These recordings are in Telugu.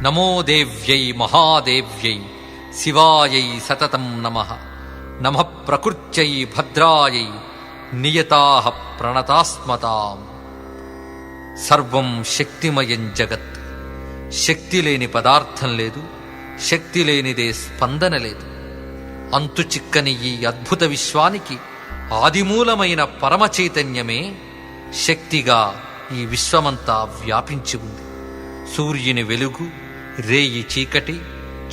నమో దేవ్యై మహాదేవ్యై శివాయై సతతం నమః. నమః ప్రకృత్యై భద్రాయై నియతాః ప్రణతాస్మతాం. సర్వం శక్తిమయం జగత్. శక్తి లేని పదార్థం లేదు, శక్తి లేనిదే స్పందన లేదు. అంతు చిక్కని ఈ అద్భుత విశ్వానికి ఆదిమూలమైన పరమ చైతన్యమే శక్తిగా ఈ విశ్వమంతా వ్యాపించి ఉంది. సూర్యుని వెలుగు, రేయి చీకటి,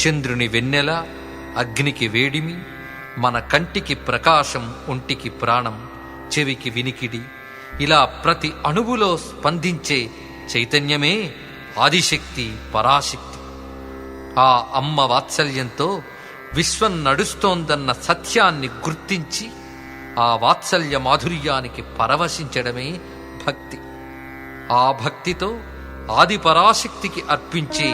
చంద్రుని వెన్నెల, అగ్నికి వేడిమి, మన కంటికి ప్రకాశం, ఒంటికి ప్రాణం, చెవికి వినికిడి, ఇలా ప్రతి అణువులో స్పందించే చైతన్యమే ఆదిశక్తి, పరాశక్తి. ఆ అమ్మ వాత్సల్యంతో విశ్వం నడుస్తోందన్న సత్యాన్ని గుర్తించి ఆ వాత్సల్య మాధుర్యానికి పరవశించడమే భక్తి. ఆ భక్తితో ఆది పరాశక్తికి అర్పించే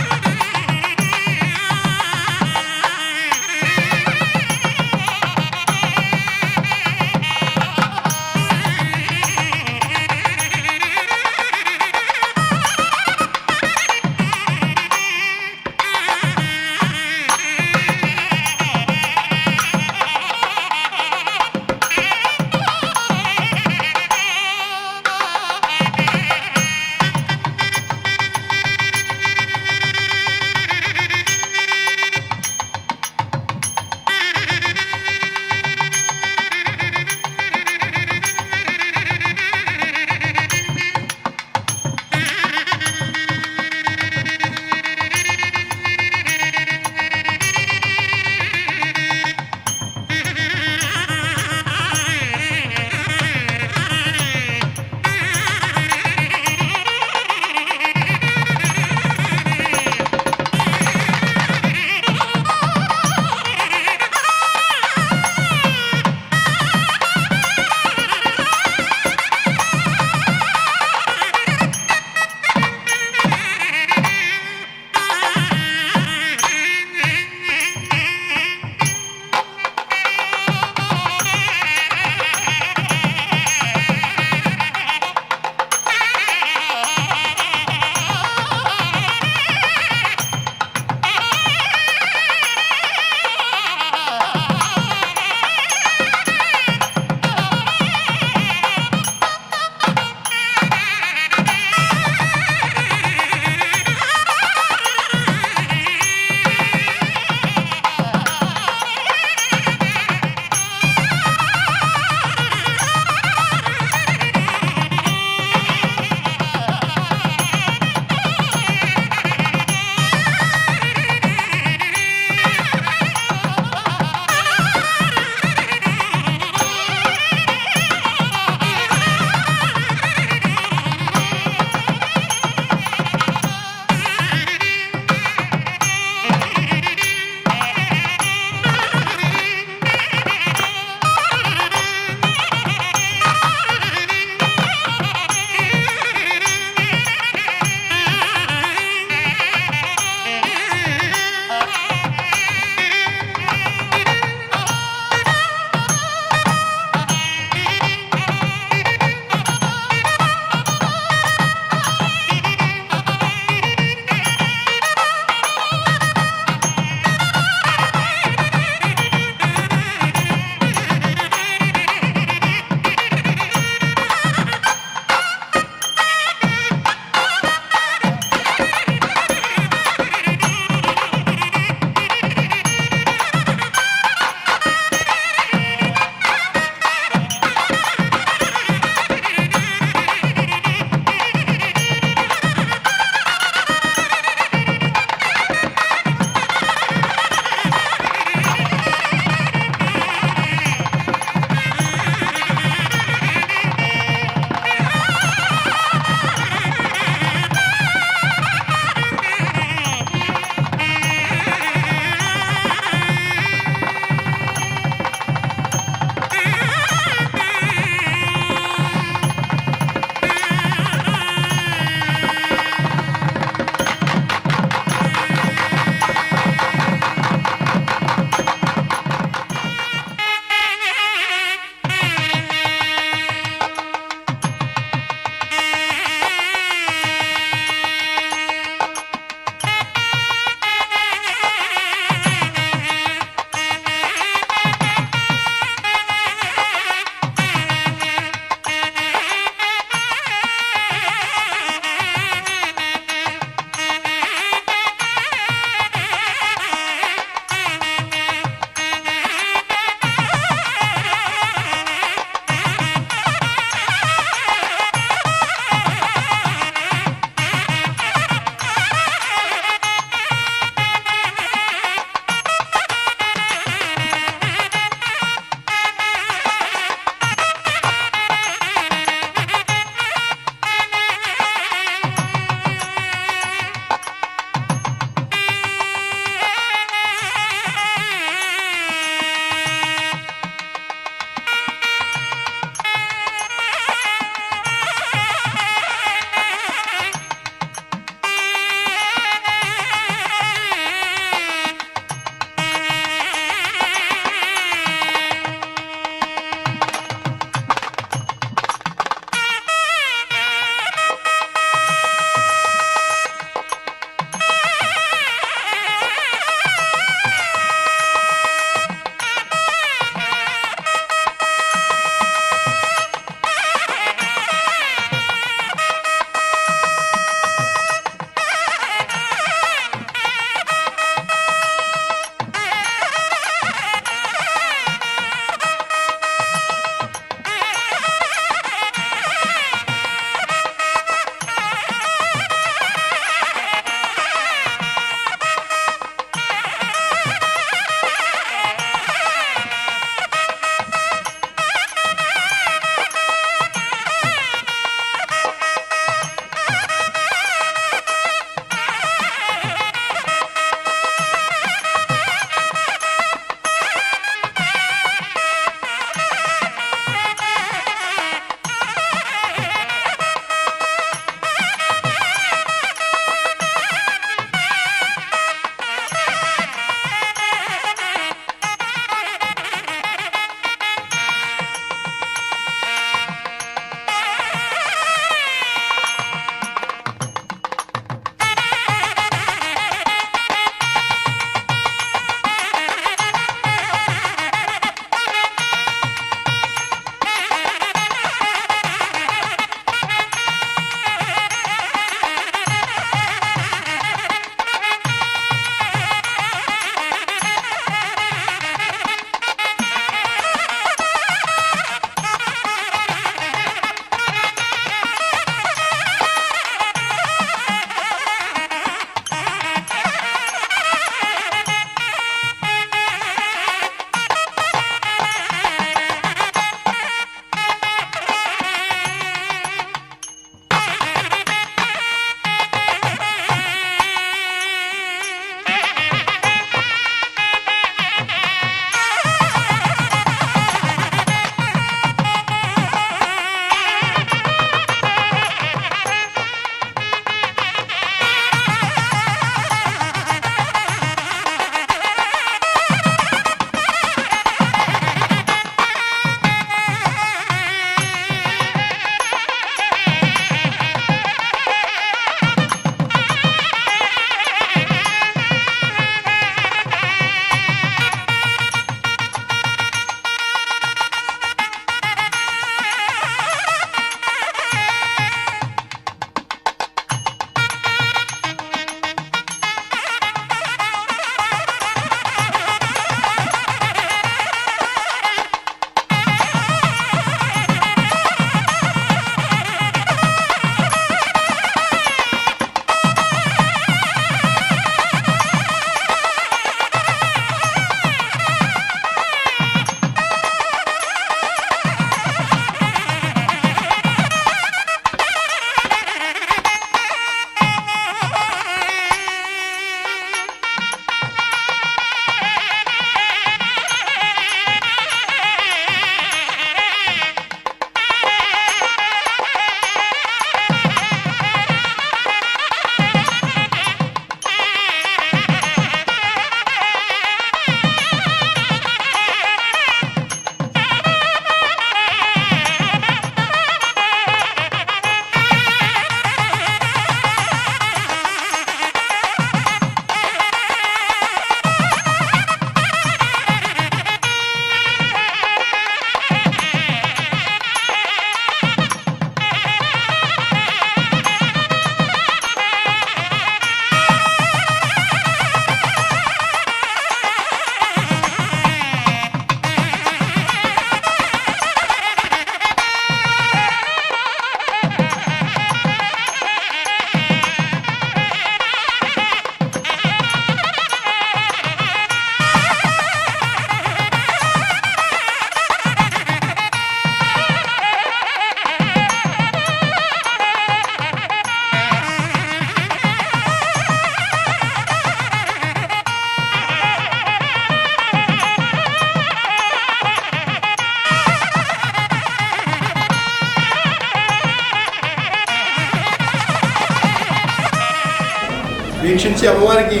వీక్షించి అమ్మవారికి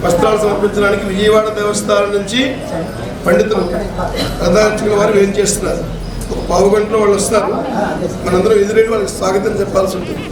వస్త్రాలు సమర్పించడానికి విజయవాడ దేవస్థానం నుంచి పండితులు రథార్చకుల వారు ఏం చేస్తున్నారు. ఒక పావు గంటలో వాళ్ళు వస్తారు. మనందరం ఎదురెళ్ళి వాళ్ళకి స్వాగతం చెప్పాల్సి ఉంటుంది.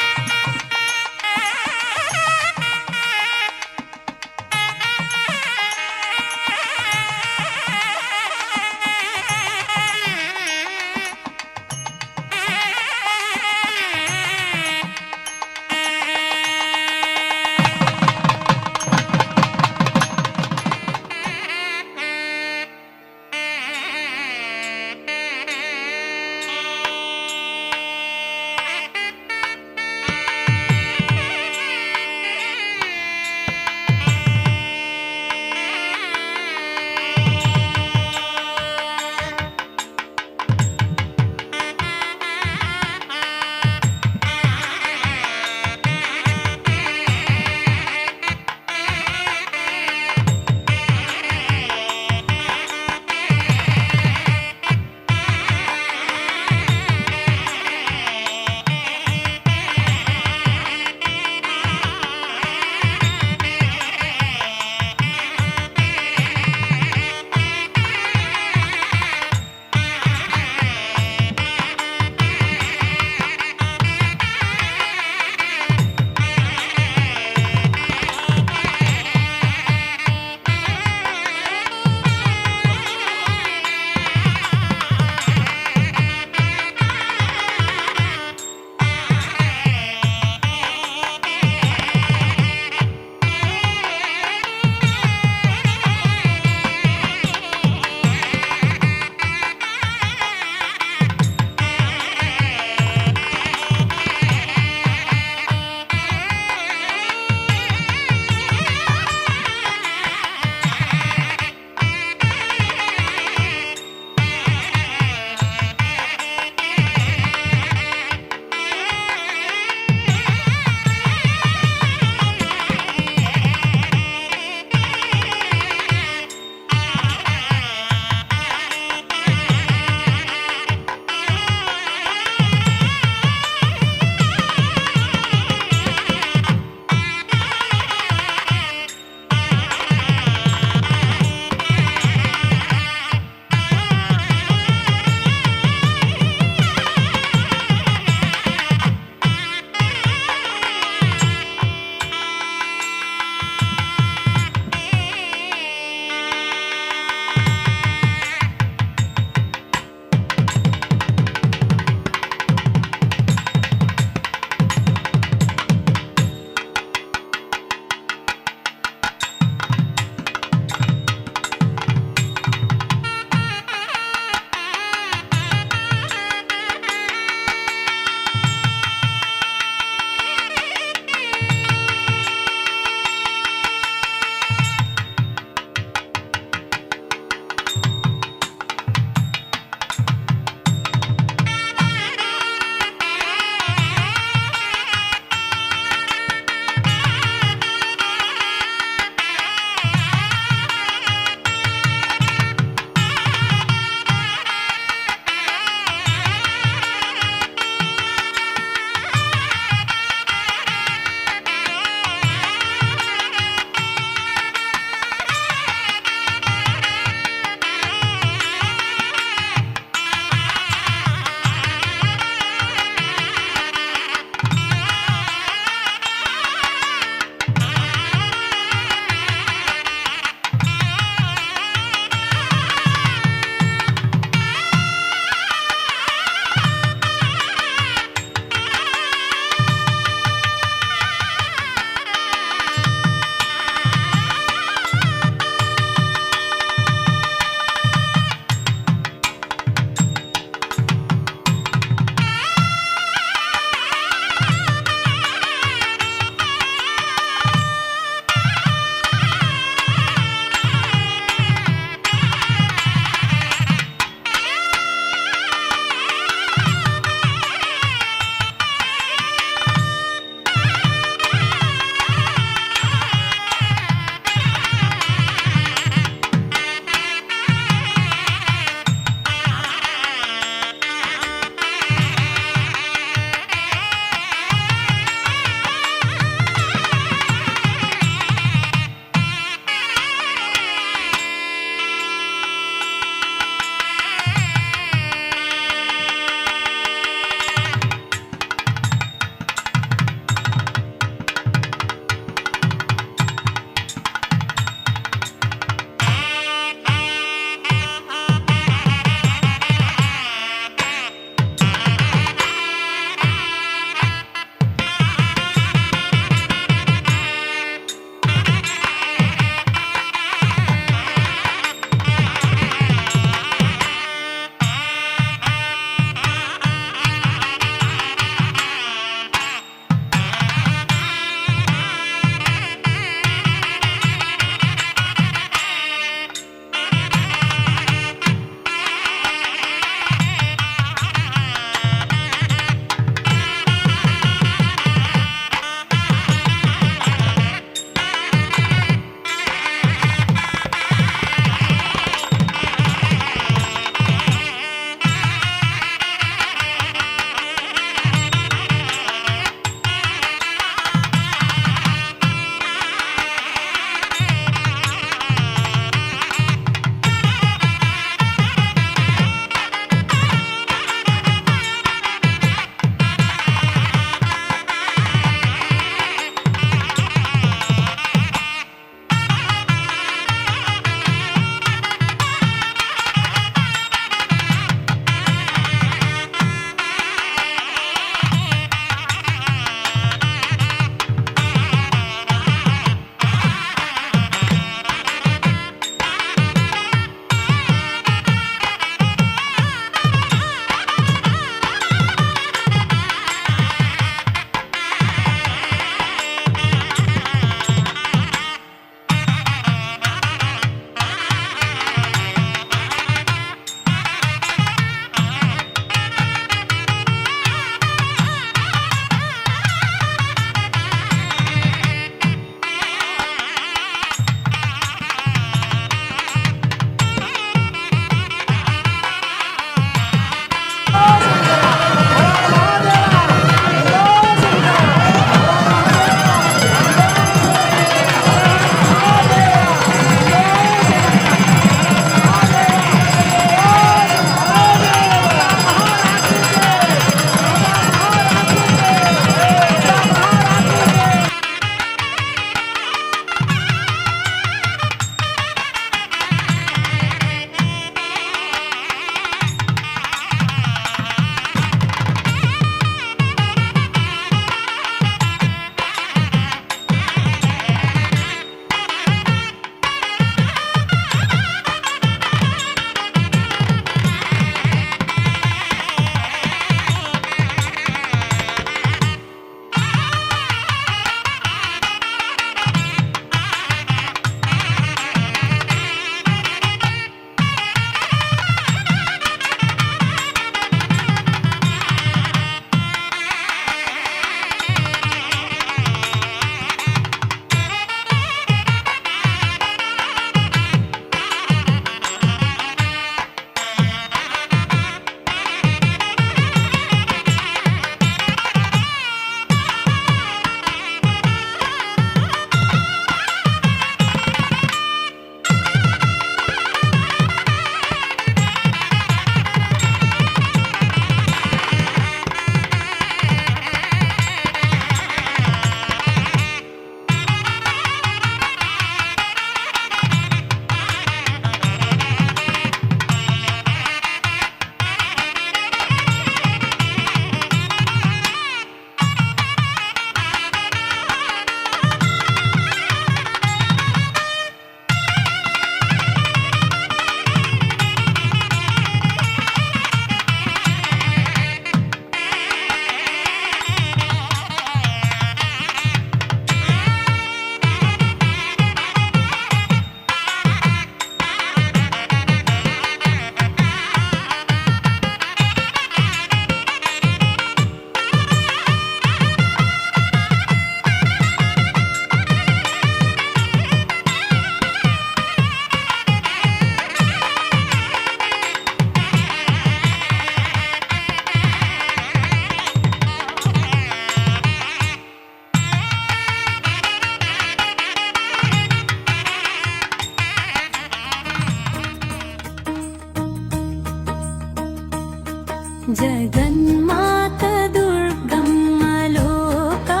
జగన్మాత దుర్గమ్మ లోకా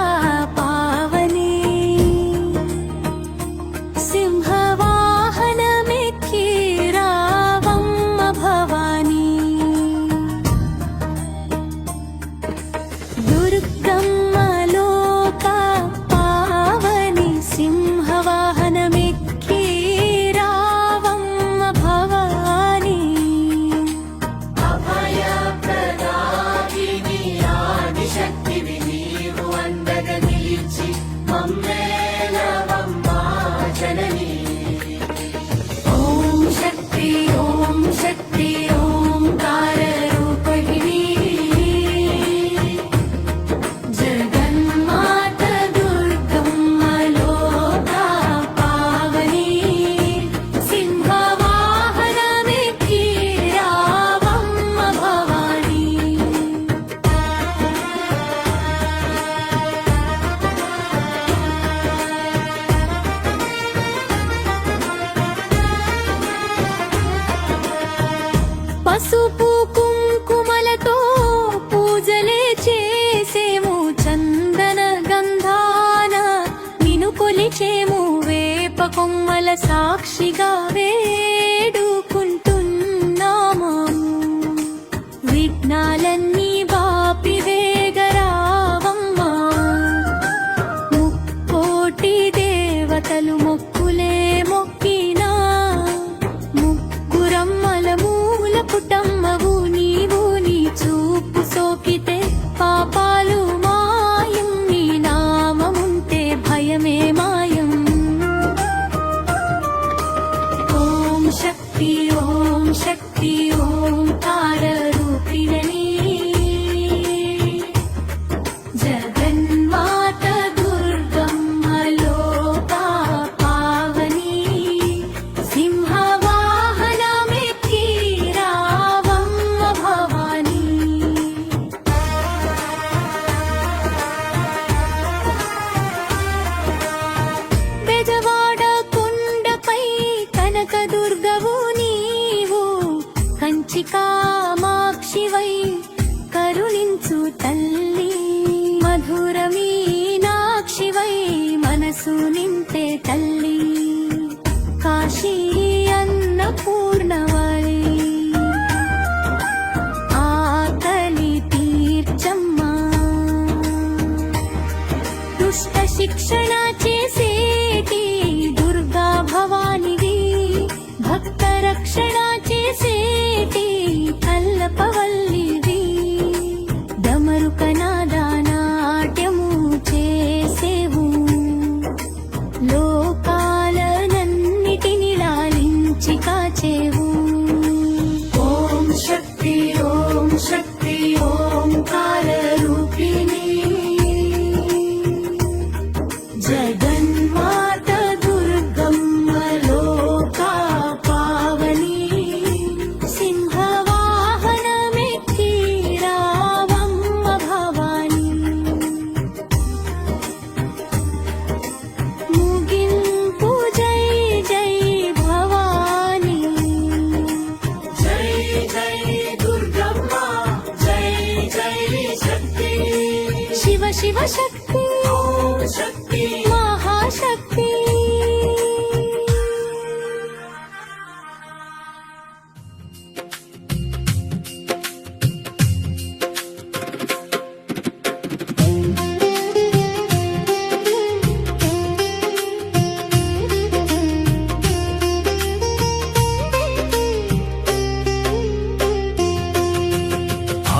పావని సింహవాహనమెక్కి రావమ్మ భవాని దుర్గమ్మ లోకా పావని సింహవాహనమెక్కి రావమ్మ భవాని అభయప్రదాయిని ఆదిశక్తివి నీవు అండగా నిలిచి మమ్మేలవమ్మా జననీ. ఓం శక్తి ఓంకార రూపిణి జగన్మాత దుర్గమ్మ లోకా పావని సింహవాహనమెక్కి రావమ్మ భవాని పసుపు కుంకుమలతో పూజలే చేసేము చందన గంధాన నిను కొలిచేము వేప కొమ్మల సాక్షిగా వేడుకుంటున్నాము విఘ్నాలన్నీ బాపి వేగరావమ్మా ముక్కోటి దేవతలు మొక్కులే మొక్కినా ముగ్గురమ్మల మూల పుటమ్మవు నీవు నీ చూపు సోకితే పాపాలు మాయం నీ నామముంటే భయమే మాయం ఓం శక్తి ఓంకార రూపిణి జగన్మాత దుర్గమ్మ లోకా పావని సింహవాహనమెక్కి రావమ్మ భవాని బెజవాడ కొండపై కనక దుర్గవు నీవు కంచి కామాక్షివై కరుణించు తల్లి మధుర మీనాక్షివై మనసు నింపే తల్లి కాశీ అన్నపూర్ణవై ఆకలి తీర్చమ్మా దుష్ట శిక్షణ చేసేటి దుర్గా భవానివి భక్త రక్షణ చేసేటి కల్పవల్లివి డమరుక నాట్యము చేసేవు లోకాలనన్నిటిని లాలించి కాచేవు ఓం శక్తి ఓంకార రూపిణి జగన్మాత దుర్గమ్మ లోకా పావని సింహవాహనమెక్కి రావమ్మ భవాని ముగింపు జై జై భవాని జై జై దుర్గమ్మ జై జై శక్తి. శివ శివ శక్తి ఓం శక్తి మహాశక్తి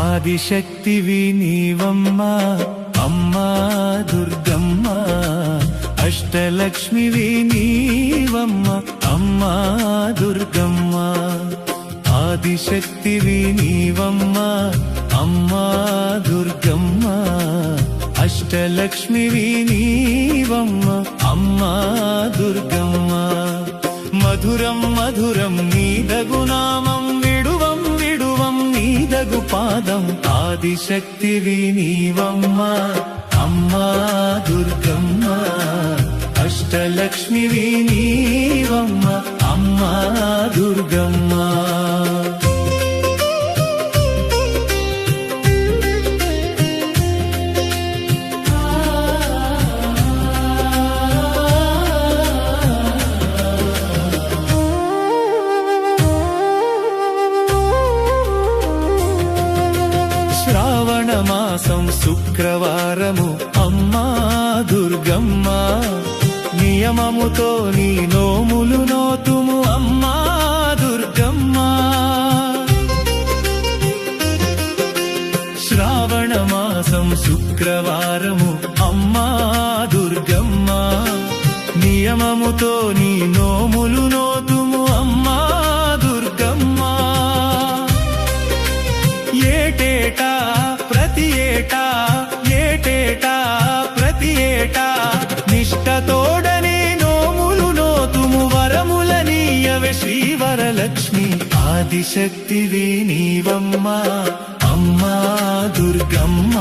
ఆదిశక్తివి నీవమ్మా అమ్మా దుర్గమ్మ అష్టలక్ష్మివి నీవమ్మ అమ్మా దుర్గమ్మ ఆదిశక్తివి నీవమ్మా అమ్మా దుర్గమ్మ అష్టలక్ష్మివి నీవమ్మ అమ్మా దుర్గమ్మ మధురం మధురం నీదగు నామం విడువం విడువం నీదగు పాదం ఆదిశక్తివి నీవమ్మ అమ్మా దుర్గమ్మ అష్టలక్ష్మివి నీవమ్మ అమ్మా దుర్గమ్మ మాసం శుక్రవారము అమ్మా దుర్గమ్మ నియమముతో నీ నోములు నోతుము అమ్మా దుర్గమ్మ శ్రావణ మాసం శుక్రవారము అమ్మా దుర్గమ్మ నియమముతో నీ నోములు నోతుము అమ్మా దుర్గమ్మ ఏటేటా ప్రతి ఏటా నిష్టతోడనే నోములు నోతుము వరములనీయవే శ్రీవరలక్ష్మి ఆదిశక్తివి నీవమ్మ అమ్మా దుర్గమ్మ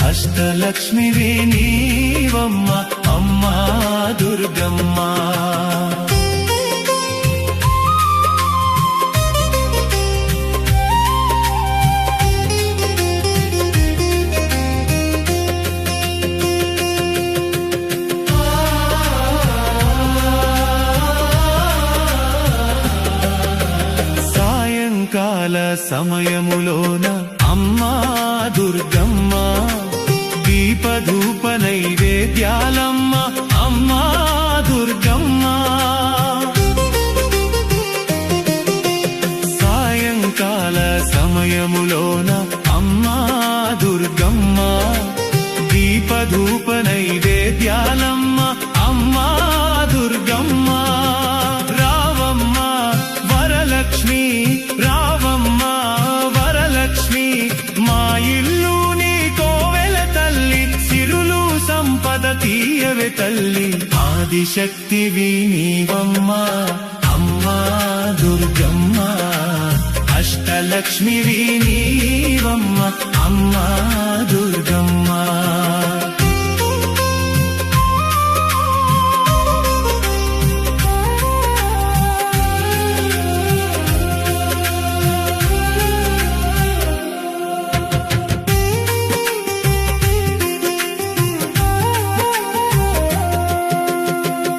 అష్టలక్ష్మివి నీవమ్మ అమ్మా దుర్గమ్మ సాయంకాల సమయములోన అమ్మా దుర్గమ్మ దీపధూప నైవేద్యాలమ్మ అమ్మా దుర్గమ్మ సాయంకాల సమయములోన అమ్మా దుర్గమ్మ దీపధూప నైవేద్యాలమ్మ అమ్మా దుర్గమ్మ రావమ్మ వరలక్ష్మి రావమ్మ వరలక్ష్మి మా ఇల్లు నీ కోవెల తల్లి సిరులు సంపద తీయవే తల్లి ఆదిశక్తివి నీవమ్మ అమ్మా దుర్గమ్మ అష్టలక్ష్మివి నీవమ్మ అమ్మా దుర్గమ్మ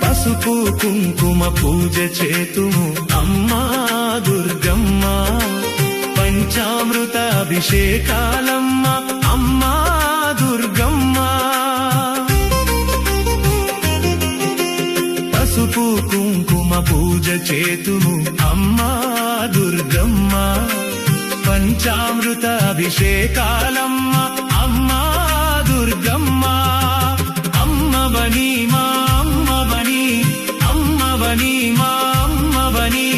పసుపు కుంకుమ పూజ చేతుము అమ్మా దుర్గమ్మ పంచామృత అభిషేకాలమ్మ అమ్మా దుర్గమ్మ పసుపు కుంకుమ పూజ చేతుము అమ్మా దుర్గమ్మ పంచామృత అభిషేకాలమ్మ అమ్మా దుర్గమ్మ అమ్మవని మా అమ్మవని అమ్మవని మా అమ్మవని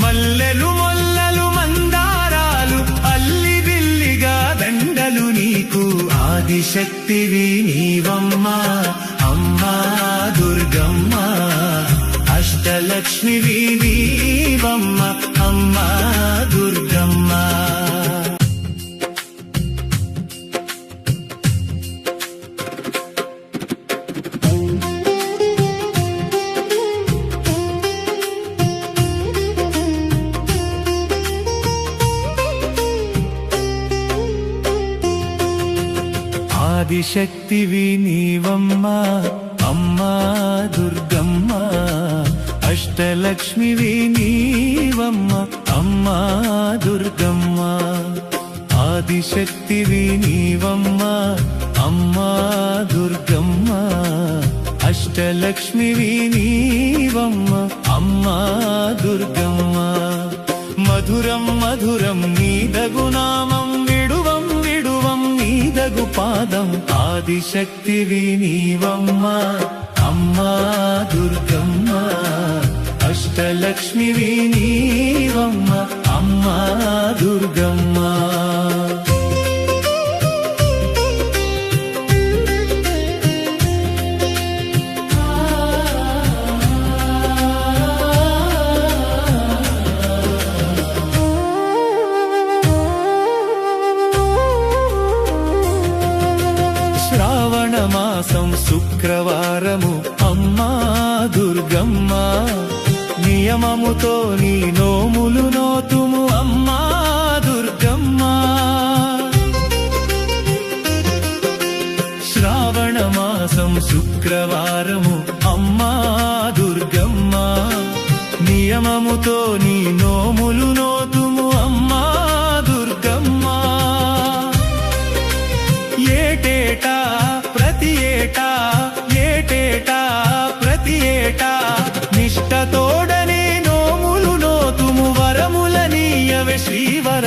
మల్లెలు మొల్లలు మందారాలు అల్లి బిల్లిగా దండలు నీకు ఆదిశక్తివి నీవమ్మ అమ్మా దుర్గమ్మ అష్టలక్ష్మివి నీవమ్మ అమ్మా దుర్గమ్మ ఆదిశక్తివి నీవమ్మ అమ్మా దుర్గమ్మ అష్టలక్ష్మివి నీవమ్మ అమ్మా దుర్గమ్మ ఆదిశక్తివి నీవమ్మ అమ్మా దుర్గమ్మ అష్టలక్ష్మివి నీవమ్మ అమ్మా దుర్గమ్మ మధురం మధురం నీదగు నామం విడువం విడువం నీదగు పాదం ఆదిశక్తివి నీవమ్మ అమ్మా దుర్గమ్మ అష్టలక్ష్మివి నీవమ్మ అమ్మా దుర్గమ్మ శ్రావణ మాసం శుక్రవారము అమ్మా దుర్గమ్మ నియమముతో నీ నోములు నోతుము అమ్మా దుర్గమ్మ శ్రావణ మాసం శుక్రవారము అమ్మా దుర్గమ్మ నియమముతో నీ నోములు నోతుము అమ్మా దుర్గమ్మ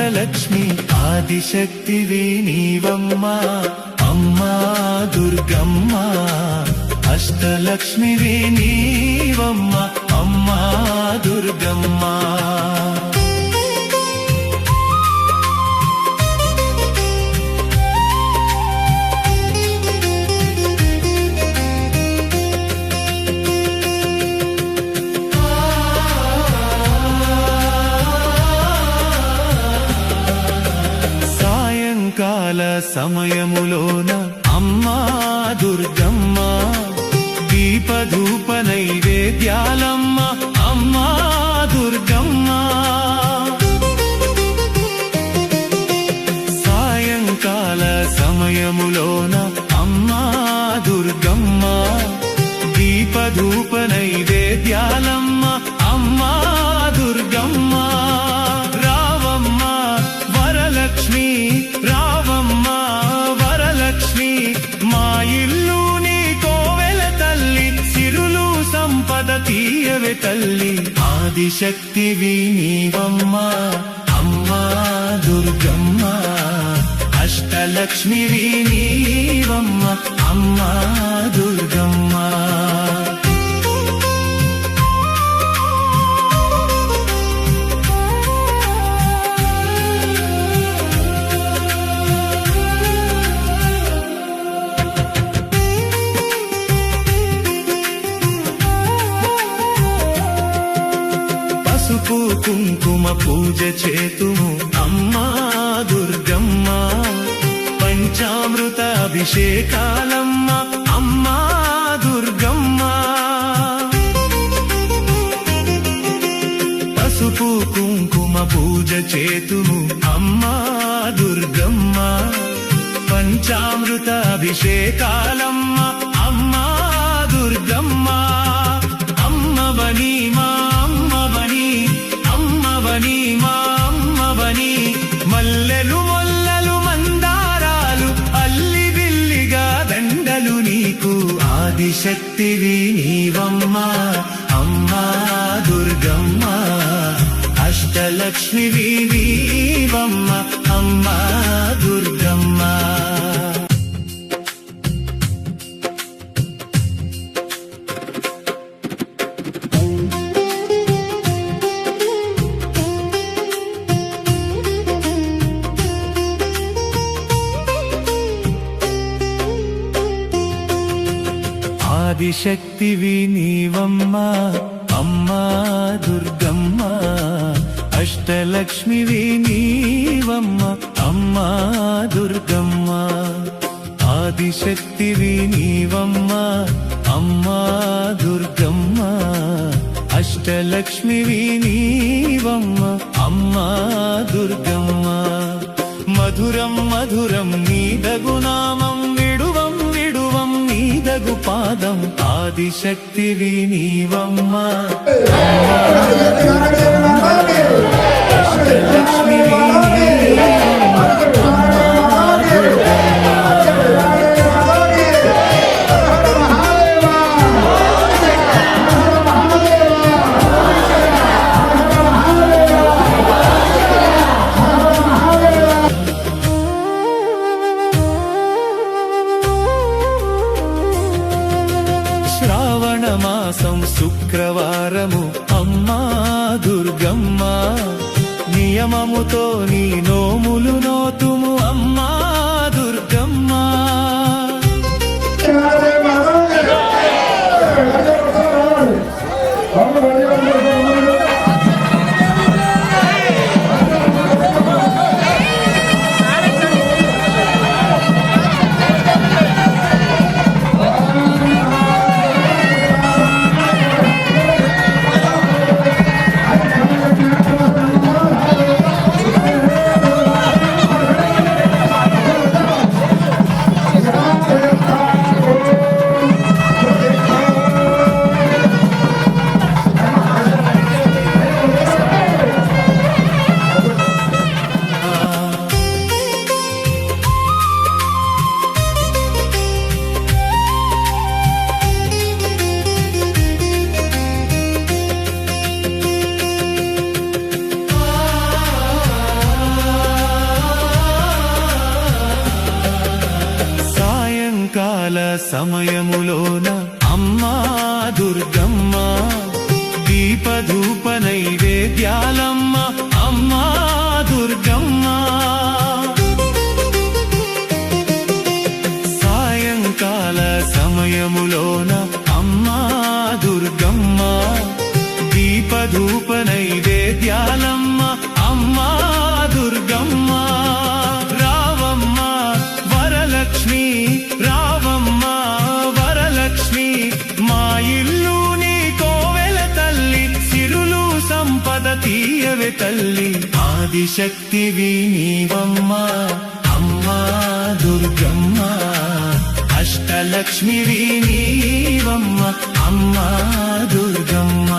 అష్టలక్ష్మి ఆదిశక్తివి నీవమ్మా అమ్మా దుర్గమ్మ అష్టలక్ష్మివి నీవమ్మ అమ్మా దుర్గమ్మ సాయంకాల సమయములోన అమ్మా దుర్గమ్మ దీపధూప నైవేద్యాలమ్మ అమ్మా దుర్గమ్మ సాయంకాల సమయములోన అమ్మా దుర్గమ్మ దీపధూప నైవేద్యాలమ్మ అమ్మా దుర్గమ్మ రావమ్మ వరలక్ష్మి రావమ్మ వరలక్ష్మి మా ఇల్లు నీ కోవెల తల్లి సిరులు సంపద తీయవే తల్లి ఆదిశక్తివి నీవమ్మ అమ్మా దుర్గమ్మ అష్టలక్ష్మివి నీవమ్మ అమ్మా దుర్గమ్మ పసుపు కుంకుమ పూజ చేతుము అమ్మా దుర్గమ్మ పంచామృత అభిషేకాలమ్మ అమ్మా దుర్గమ్మ పసుపు కుంకుమ పూజ చేతుము అమ్మా దుర్గమ్మ పంచామృత అభిషేకాలమ్మ అమ్మా దుర్గమ్మ అమ్మవని మా అమ్మవని అమ్మవని మా అమ్మవని మల్లెలు మొల్లలు మందారాలు అల్లి బిల్లిగా దండలు నీకు ఆదిశక్తివి నీవమ్మ అమ్మా దుర్గమ్మ అష్టలక్ష్మివి నీవమ్మ అమ్మా దుర్గమ్మ ఆదిశక్తివి నీవమ్మ అమ్మా దుర్గమ్మ అష్టలక్ష్మివి నీవమ్మ అమ్మా దుర్గమ్మ ఆదిశక్తివి నీవమ్మ అమ్మా దుర్గమ్మ అష్టలక్ష్మివి నీవమ్మ అమ్మా దుర్గమ్మ మధురం మధురం నీదగు నామం విడువం విడువం నీదగు పాదం ఆదిశక్తివి నీవమ్మ అష్టలక్ష్మివి నీవమ్మ అమ్మా దుర్గమ్మ శ్రావణ మాసం శుక్రవారము అమ్మా దుర్గమ్మ నియమముతో నీ నోములు నోతుము అమ్మా దుర్గమ్మ సమయములోన అమ్మా దుర్గమ్మ దీపధూప నైవేద్యాలమ్మ అమ్మా దుర్గమ్మ సాయంకాల సమయములోన అమ్మా దుర్గమ్మ దీపధూప నైవేద్యాలమ్మ అమ్మా దుర్గమ్మ రావమ్మ వరలక్ష్మి రావమ్మ వరలక్ష్మి మా ఇల్లు నీ కోవెల తల్లి సిరులు సంపద తీయవే తల్లి ఆదిశక్తివి నీవమ్మ అమ్మా దుర్గమ్మ అష్టలక్ష్మివి నీవమ్మ అమ్మా దుర్గమ్మ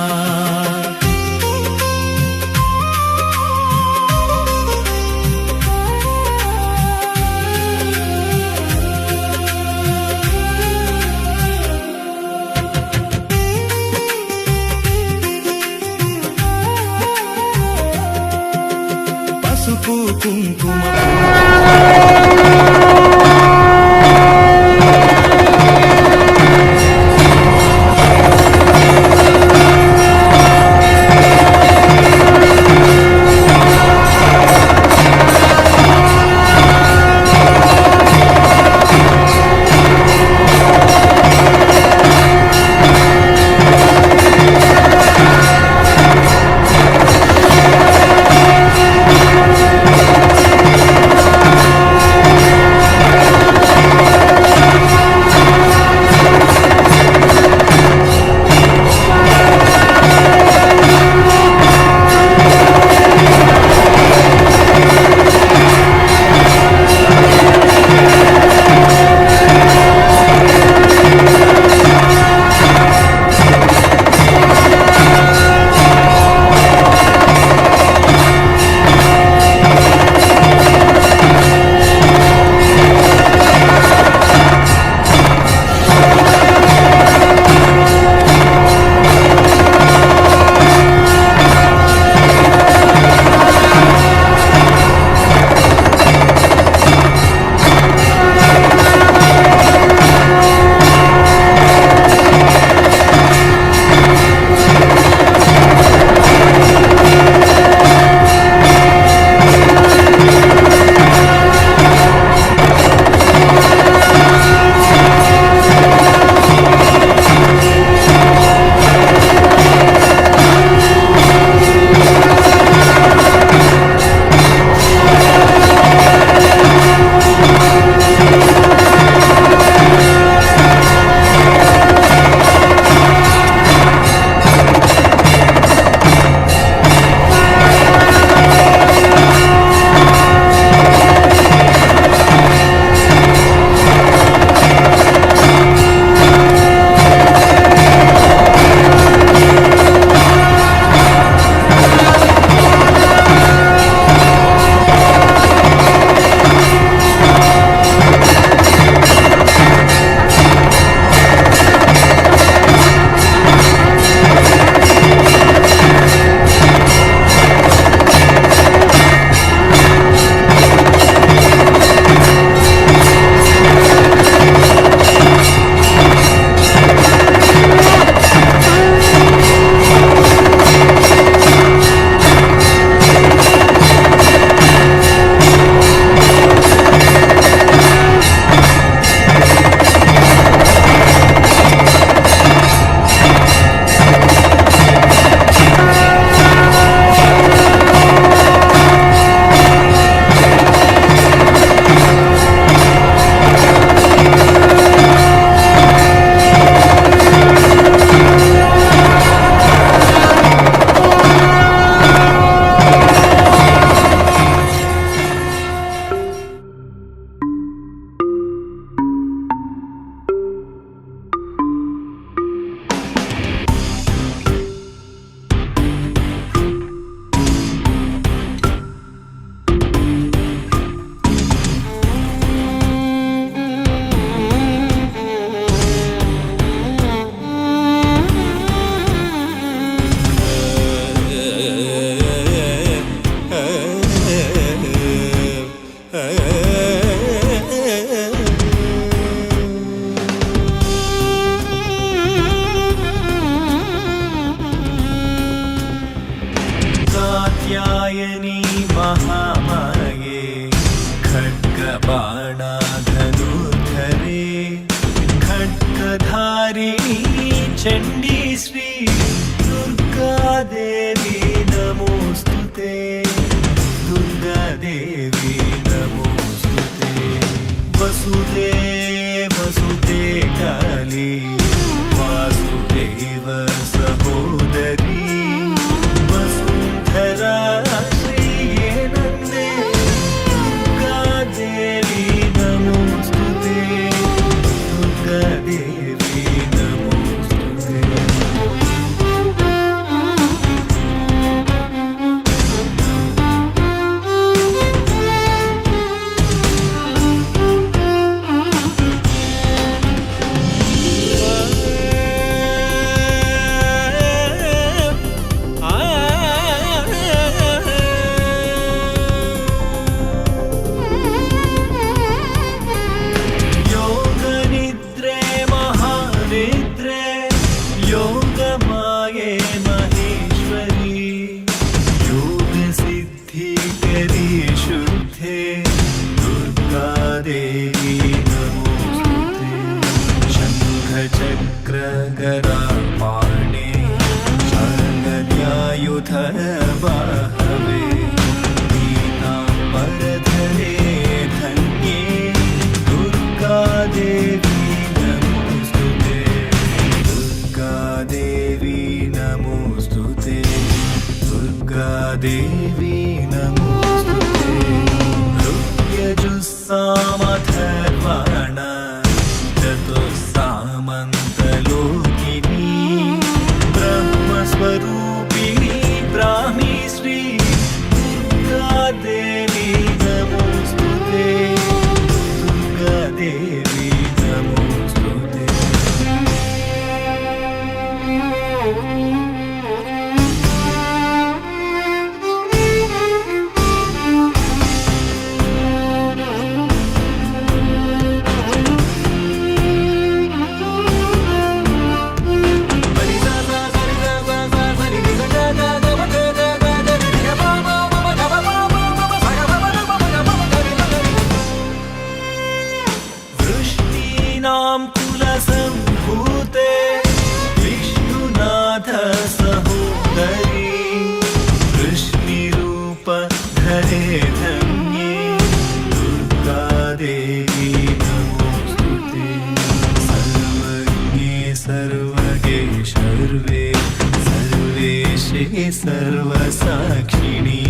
పసుపు కుంకుమ वसुदेवसुते काली वासुदेव सहोदरी वसुन्धरा श्रिये नन्दे दुर्गा देवी नमोस्तुते दुर्गा देवी नमोस्तुते योगनिद्रे महानिद्रे योगमाये महेश्वरी योगसिद्धिकरी शुद्धे दुर्गा देवी नमोस्तुते शङ्खचक्रगदा पाणे शरण्ययुध बाहवे पीताम्बरधरे धन्ये दुर्गा देवी नमोस्तुते दुर्गा देवी नमोस्तुते दुर्गा देवी नमोस्तुते ऋग्यजुस्सामथर्वण चतुस्सामन्तलोकिनी ब्रह्मस्वरूपिणी ब्राह्मी श्री दुर्गा देवी नमोस्तुते दुर्गा देवी नमोस्तुते वृष्णीनां कुलसम्भूते विष्णुनाथ सहोदरी वृष्णिरूपधरे धन्ये दुर्गा देवी नमोस्तुते सर्वज्ञे सर्वगे सर्वे सर्वेशे सर्वसाक्षिणी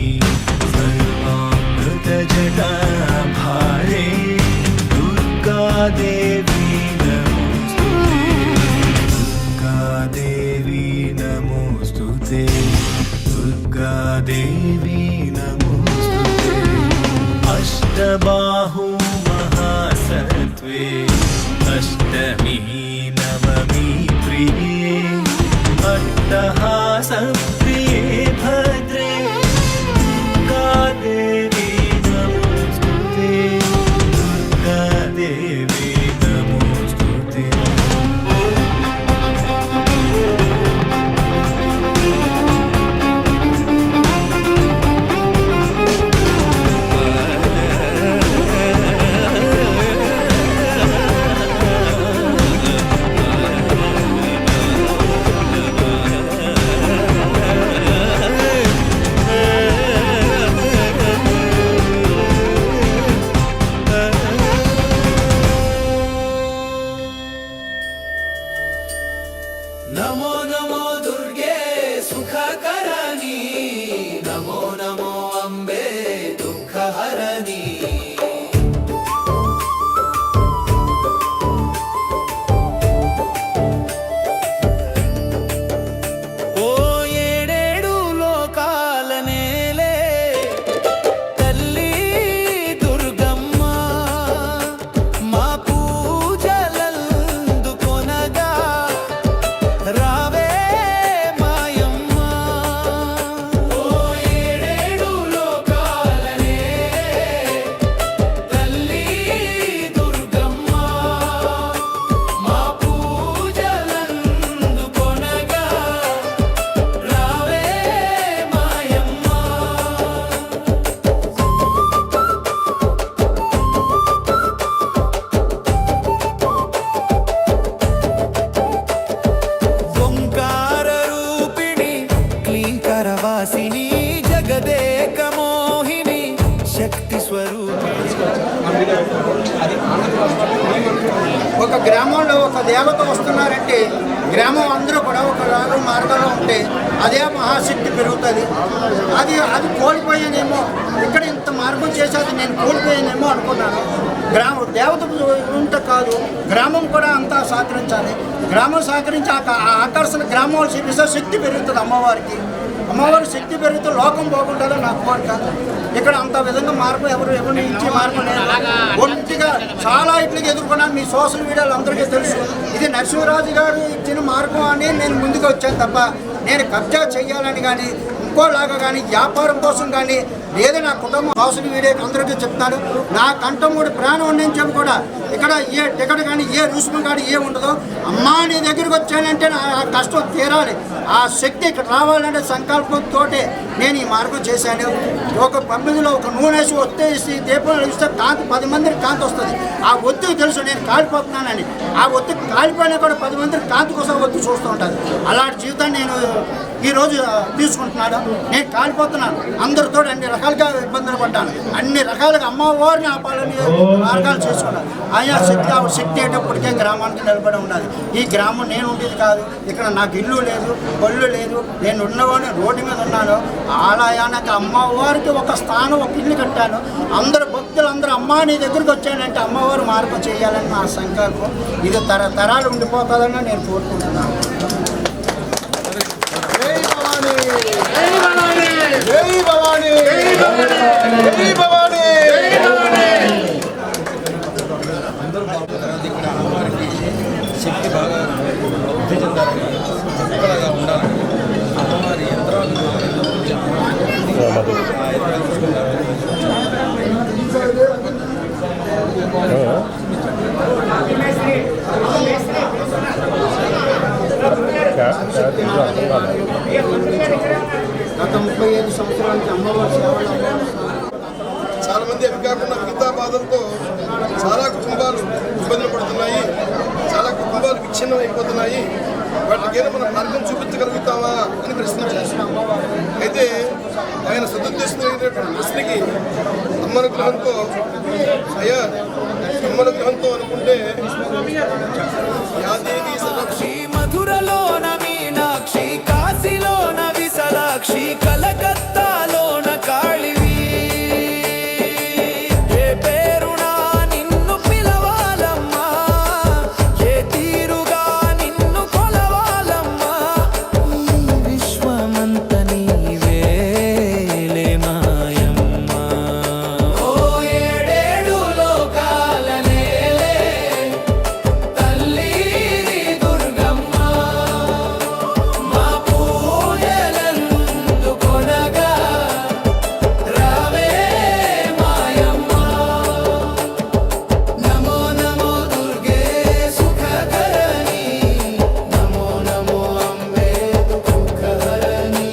सर्वामृतजटा भारे दुर्गा देवी नमोस्तुते दुर्गा देवी नमोस्तुते दुर्गा देवी नमोस्तुते अष्टबाहु महासत्त्वे अष्टमी नवमी प्रिये अट्टहासप्रिये भद्रे दुर्गा देवी नमोस्तुते दुर्गा देवी नमोस्तुते नमो नमो दुर्गे सुखकरणी नमो नमो अम्बे दुःखहरणी ओ ఏడేడు లోకాల నేలే తల్లి దుర్గమ్మ మా పూజలందుకొనగా రావే మాయమ్మ ఓ ఏడేడు లోకాలనే తల్లి దుర్గమ్మ మా పూజలందుకొనగా రావే మాయమ్మ ఓంకార రూపిణి క్లీంకరవాసిని జగదేక మోహిని శక్తి స్వరూపిణి అది ఆనంద గ్రామంలో ఒక దేవత వస్తున్నారంటే గ్రామం అందరూ కూడా ఒక మార్గంలో ఉంటే అదే మహాశక్తి పెరుగుతుంది. అది కోల్పోయానేమో, ఇక్కడ ఇంత మార్గం చేసేది నేను కోల్పోయానేమో అనుకున్నాను. దేవత ఉంటే కాదు, గ్రామం కూడా అంతా సహకరించాలి. గ్రామం సహకరించి ఆ ఆకర్షణ గ్రామం శక్తి పెరుగుతుంది. అమ్మవారి శక్తి పెరిగితే లోకం బాగుంటుందో నా కోరిక. ఇక్కడ అంత విధంగా మార్పు ఎవరిని ఇచ్చే మార్పు లేదు. ఒంటిగా చాలా ఇట్లకి ఎదుర్కొన్నాను. మీ సోషల్ మీడియాలో అందరికీ తెలుసు. ఇది నరసింహరాజు గారు ఇచ్చిన మార్గం అని నేను ముందుకు వచ్చాను తప్ప నేను కబ్జా చేయాలని కానీ ఇంకోలాగా కానీ వ్యాపారం కోసం కానీ లేదా నా కుటుంబం సోషల్ మీడియాకి అందరికీ చెప్తాను. నా కంఠం కూడా ప్రాణం ఉండేంచేపు కూడా ఇక్కడ ఏ టికెట్ కానీ ఏ రుసుము కానీ ఏ ఉండదు. అమ్మా నీ దగ్గరికి వచ్చానంటే నా కష్టం తీరాలి, ఆ శక్తి ఇక్కడ రావాలనే సంకల్పంతో నేను ఈ మార్గం చేశాను. ఒక పంపిణీలో ఒక నూనె వేసి వస్తే దీపం ఇస్తే కాంతి 10 మందికి కాంతి వస్తుంది. ఆ ఒత్తికి తెలుసు నేను కాలిపోతున్నానని. ఆ ఒత్తికి కాలిపోయినా కూడా 10 మందికి కాంతి కోసం ఒత్తి చూస్తూ ఉంటాను. అలాంటి జీవితాన్ని నేను ఈరోజు తీసుకుంటున్నాను. నేను కాలిపోతున్నాను. అందరితో అన్ని రకాలుగా ఇబ్బందులు పడ్డాను. అన్ని రకాలుగా అమ్మవారిని ఆపాలని మార్గాలు చేసుకున్నాను. ఆయా శక్తి అయ్యేటప్పటికే గ్రామానికి నిలబడి ఉండాలి. ఈ గ్రామం నేను ఉండేది కాదు. ఇక్కడ నాకు ఇల్లు లేదు, పళ్ళు లేదు. నేను ఉన్నవాడిని రోడ్డు మీద ఉన్నాను. ఆలయానికి అమ్మవారికి ఒక స్థానం, ఒక ఇల్లు కట్టాను. అందరు భక్తులు అందరూ అమ్మా నీ దగ్గరికి వచ్చానంటే అమ్మవారు మార్పు చేయాలని నా సంకల్పం. ఇది తరాలు ఉండిపోతుందని నేను కోరుకుంటున్నాను. శక్తి బాగా వృద్ధి చెందాలని, ఒక్కలాగా ఉండాలని అమ్మవారి యంత్రాలు గత 35 సంవత్సరాలకి అమ్మవారి సేవలు చాలా మంది అవి కాకుండా మిగతా బాధలతో చాలా కుటుంబాలు ఇబ్బందులు పడుతున్నాయి. చాలా కుటుంబాలు విచ్ఛిన్నం అయిపోతున్నాయి. వాటికైనా మనం మార్గం చూపించగలుగుతామా అని ప్రశ్నించారు. అయితే ఆయన సదుద్దేశించినటువంటి ప్రశ్నకి అమ్మనుగ్రహంతో అయ్యా అమ్మనుగ్రహంతో అనుకుంటే యాదేవి సదాక్షి మధురలోన మీనాక్షి, కాశీలోన విశాలాక్షి, కలకత్తాలోన కాళివి. ఏ పేరునా నిన్ను పిలవాలమ్మా, ఏ తీరుగా నిన్ను కొలవాలమ్మా. విశ్వమంత నీవేలే మాయమ్మ. ఓ ఏడేడు లోకాల నేలే తల్లి దుర్గమ్మ. మా పూజలందుకొనగా రావే మాయమ్మ. నమో నమో దుర్గే సుఖకరణి, నమో నమో అంబే దుఃఖహరణి.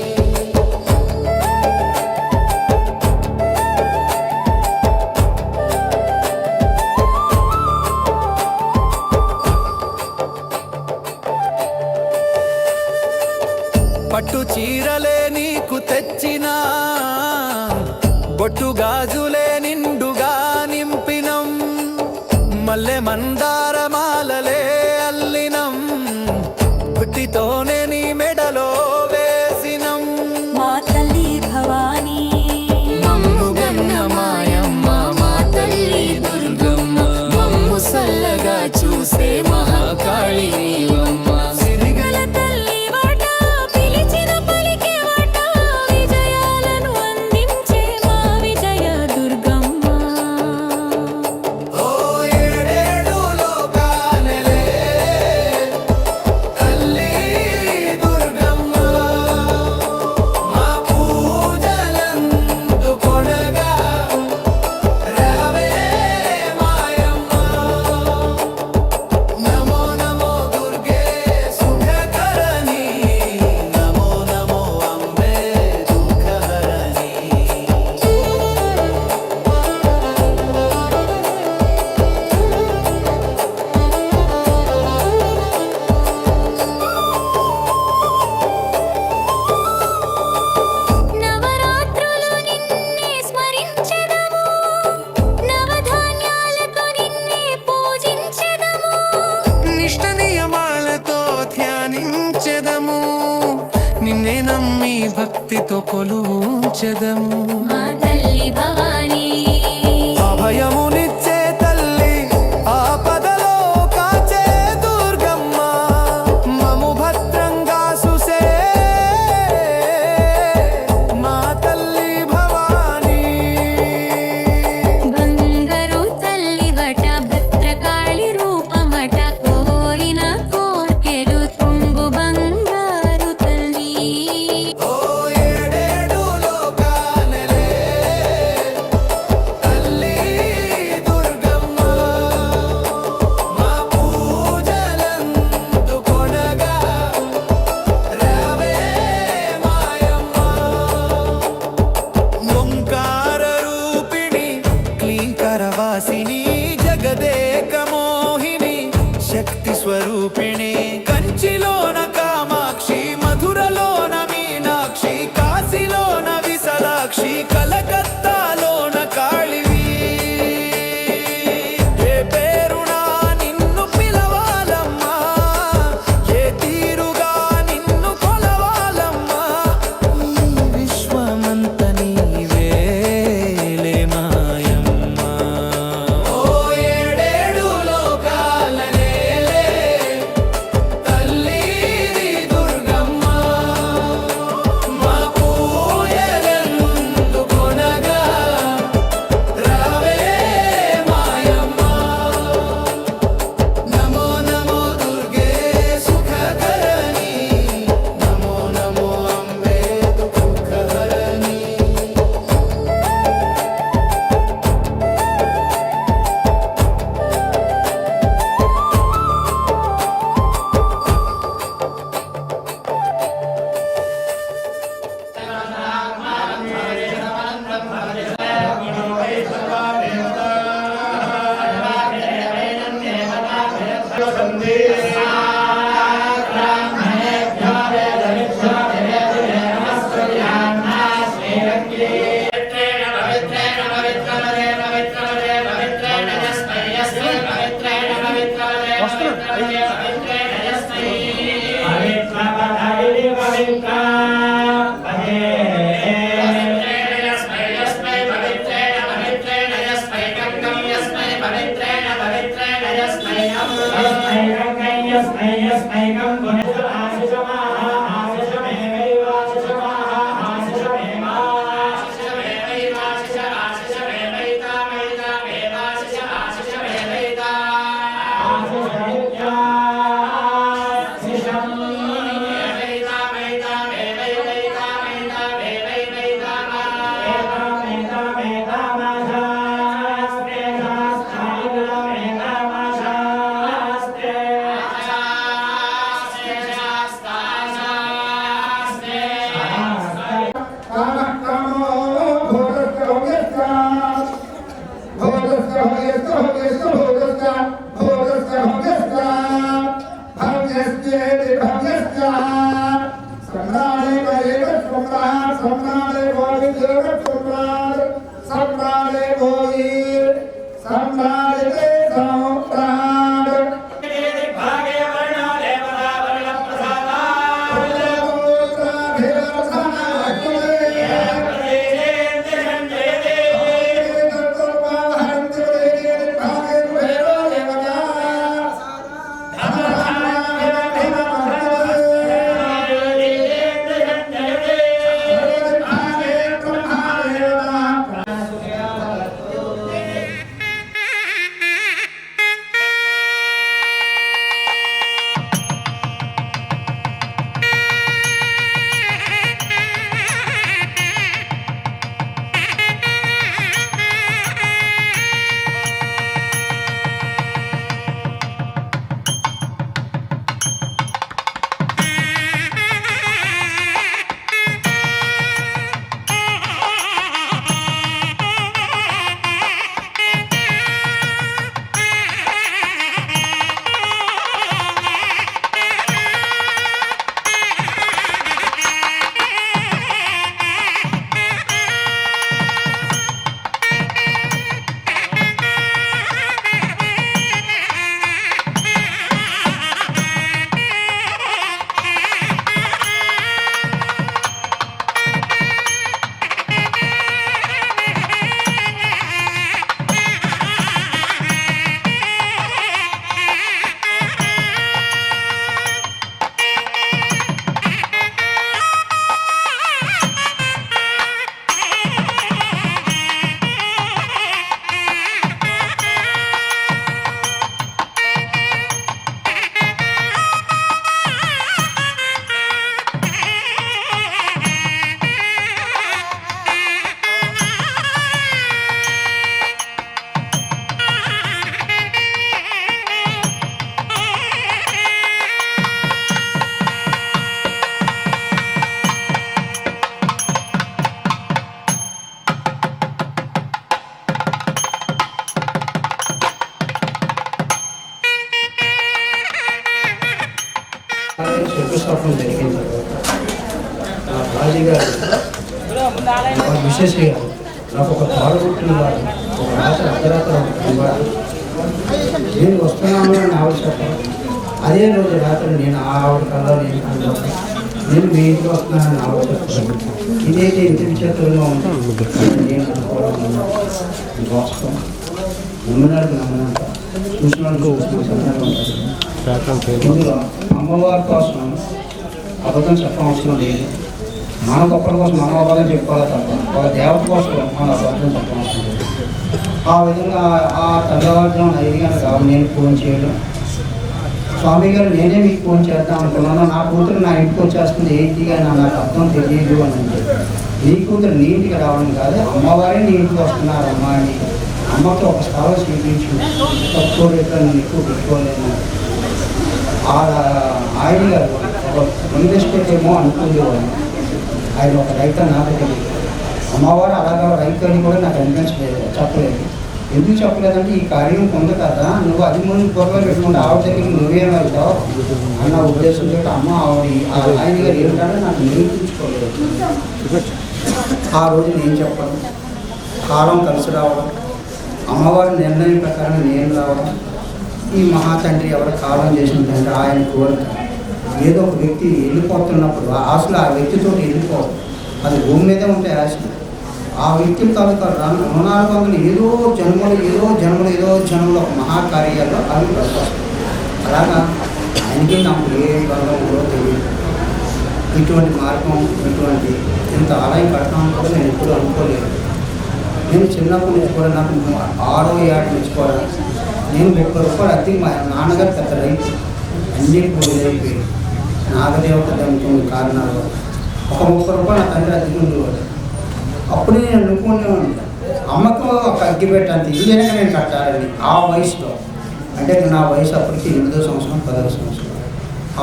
పట్టు చీరలే నీకు తెచ్చినా, బొట్టు గాజులే నిండుగా నింపినం, మల్లె మందార మాలలే అల్లినం, పుట్టితోనే నీ మెడలో వేసినం. మా తల్లి భవానీ మమ్ముగన్న మాయమ్మ, మా తల్లి దుర్గమ్మ, మమ్ము సల్లగా చూసే మహాకాళి నీవమ్మ. గల తల్లి వాట పిలిచిన పలికే వాట విజయాలను అందించే మా విజయ దుర్గ భక్తితో కొలువుంచెదము మా తల్లి భవానీ అభయమునిచ్చే తల్లి ఆపదలో కాచే దుర్గమ్మ మము భద్రంగా సుసే మా తల్లి భవానీ బంగారు తల్లి వట భద్రకాళి రూపమట కోరిన కోర్కెలు తుంగు బంగారు తల్లి ఓ ఏడేడు లోకాలనే తల్లి దుర్గమ్మ మా పూజలందుకొనగా రావే మాయమ్మ ఓంకార రూపిణి క్లీంకర వాసిని జగదేక మోహిని శక్తి స్వరూపిణి కంచిలోన కామాక్షి మధురలోన మీనాక్షి కాశీలోన విశాలాక్షి కలకత్తాలోన కాళివి ఏ పేరునా నిన్ను పిలవాలమ్మా ఏ తీరుగా నిన్ను కొలవాలమ్మా ఈ విశ్వమంత నీవేలే మాయమ్మ ఓ ఏడేడు లోకాలనేలే తల్లి దుర్గమ్మ మా పూజలందుకొనగా రావే మాయమ్మ నమో నమో దుర్గే సుఖకరణి నమో నమో అంబే దుఃఖహరణి గారు ఒక విశేష గారు నాకు ఒక పాడుగుట్టిన వారు ఒక రాత్రి అర్ధరాత్రి వారు నేను వస్తున్నాను అని ఆవిడ చెప్పాను. అదే రోజు రాత్రి నేను ఆవిడ కల్లో నేను కనబడి నేను మీ ఇంటికి వస్తున్నానని ఆవిడ చెప్తాను. ఇదైతే ఇంత విచిత్రంగా ఉంటుంది. నేను అనుకోవడం వాస్తవం నమ్మినాడు నమ్మినంత చూసినాడు ఇందులో అమ్మవారి కోసం అబద్ధం చెప్పవలసిన లేదు. మన గొప్పల కోసం మనం అబద్ధం చెప్పుకోవాలి తప్ప ఒక దేవత కోసం మన అబద్ధం చెప్పవలసిన లేదు. ఆ విధంగా ఆ తెల్లవారుజాము 5 గంటలకు నేను ఫోన్ చేయడం, స్వామి గారు నేనే మీకు ఫోన్ చేద్దాం అనుకున్నాను, నా కూతురు నా ఇంటికి వచ్చేస్తుంది, ఏంటి అని నాకు అర్థం తెలియదు అని అంటే, నీ కూతురు నీ ఇంటికి రావడం కాదు, అమ్మవారే నీ ఇంటికి వస్తున్నారమ్మా అని అమ్మకి ఒక స్థలం చూపించు, తక్కువ రేట్లో నేను ఎక్కువ పెట్టుకోలేను. ఆయన గారు ఒక ఇన్వెస్ట్మెంట్ ఏమో అనుకునేవాడు. ఆయన ఒక రైతు నాకు తెలియదు. అమ్మవారు అలాగా రైతు అని కూడా నాకు అనిపించలేదు, చెప్పలేదు. ఎందుకు చెప్పలేదంటే ఈ కార్యం ఉంది కదా, నువ్వు అది ముందు త్వరలో పెట్టుకుంటే ఆవిడ దగ్గరికి నువ్వేమవుతావు అన్న ఉద్దేశంతో అమ్మ ఆయన గారు ఏంటంటే నాకు నిరూపించుకోలేదు. ఆ రోజు నేను చెప్పాను, కాలం కలిసి రావడం, అమ్మవారి నిర్ణయం ప్రకారం నేను రావడం, ఈ మహాతండ్రి ఎవరు కాలం చేసిందంటే ఆయన కోరిక. ఏదో ఒక వ్యక్తి వెళ్ళిపోతున్నప్పుడు ఆశలు ఆ వ్యక్తితో వెళ్ళిపోవడం, అది భూమి మీదే ఉంటే ఆశ. ఆ వ్యక్తుల తాలూకా 400 ఏదో జన్మలో ఒక మహాకార్యాల్లో అవి వస్తాయి. అలాగా ఆయనకి నాకు ఏ బంధం కూడా తెలియదు. ఇటువంటి మార్గం, ఇటువంటి ఇంత ఆలయం కడతామని కూడా నేను ఎప్పుడూ అనుకోలేదు. నేను చిన్నప్పటి నుంచి కూడా నాకు 6వ ఏట నుంచి కూడా నేను 30 రూపాయలు అద్దెకి మా నాన్నగారు పెద్ద రైతు, అన్నీ పూజలు అయిపోయి నాగదేవత దానికి కారణాలు ఒక 30 రూపాయలు నా తండ్రి అద్దెకి ఉండేవాడు. అప్పుడు నేను అనుకునేవాడిని అమ్మకు ఒక అగ్గిపెట్ట అంత ఇల్లుగా నేను కట్టాలని. ఆ వయసులో అంటే నా వయసు అప్పటికి 8వ సంవత్సరం 10వ సంవత్సరం.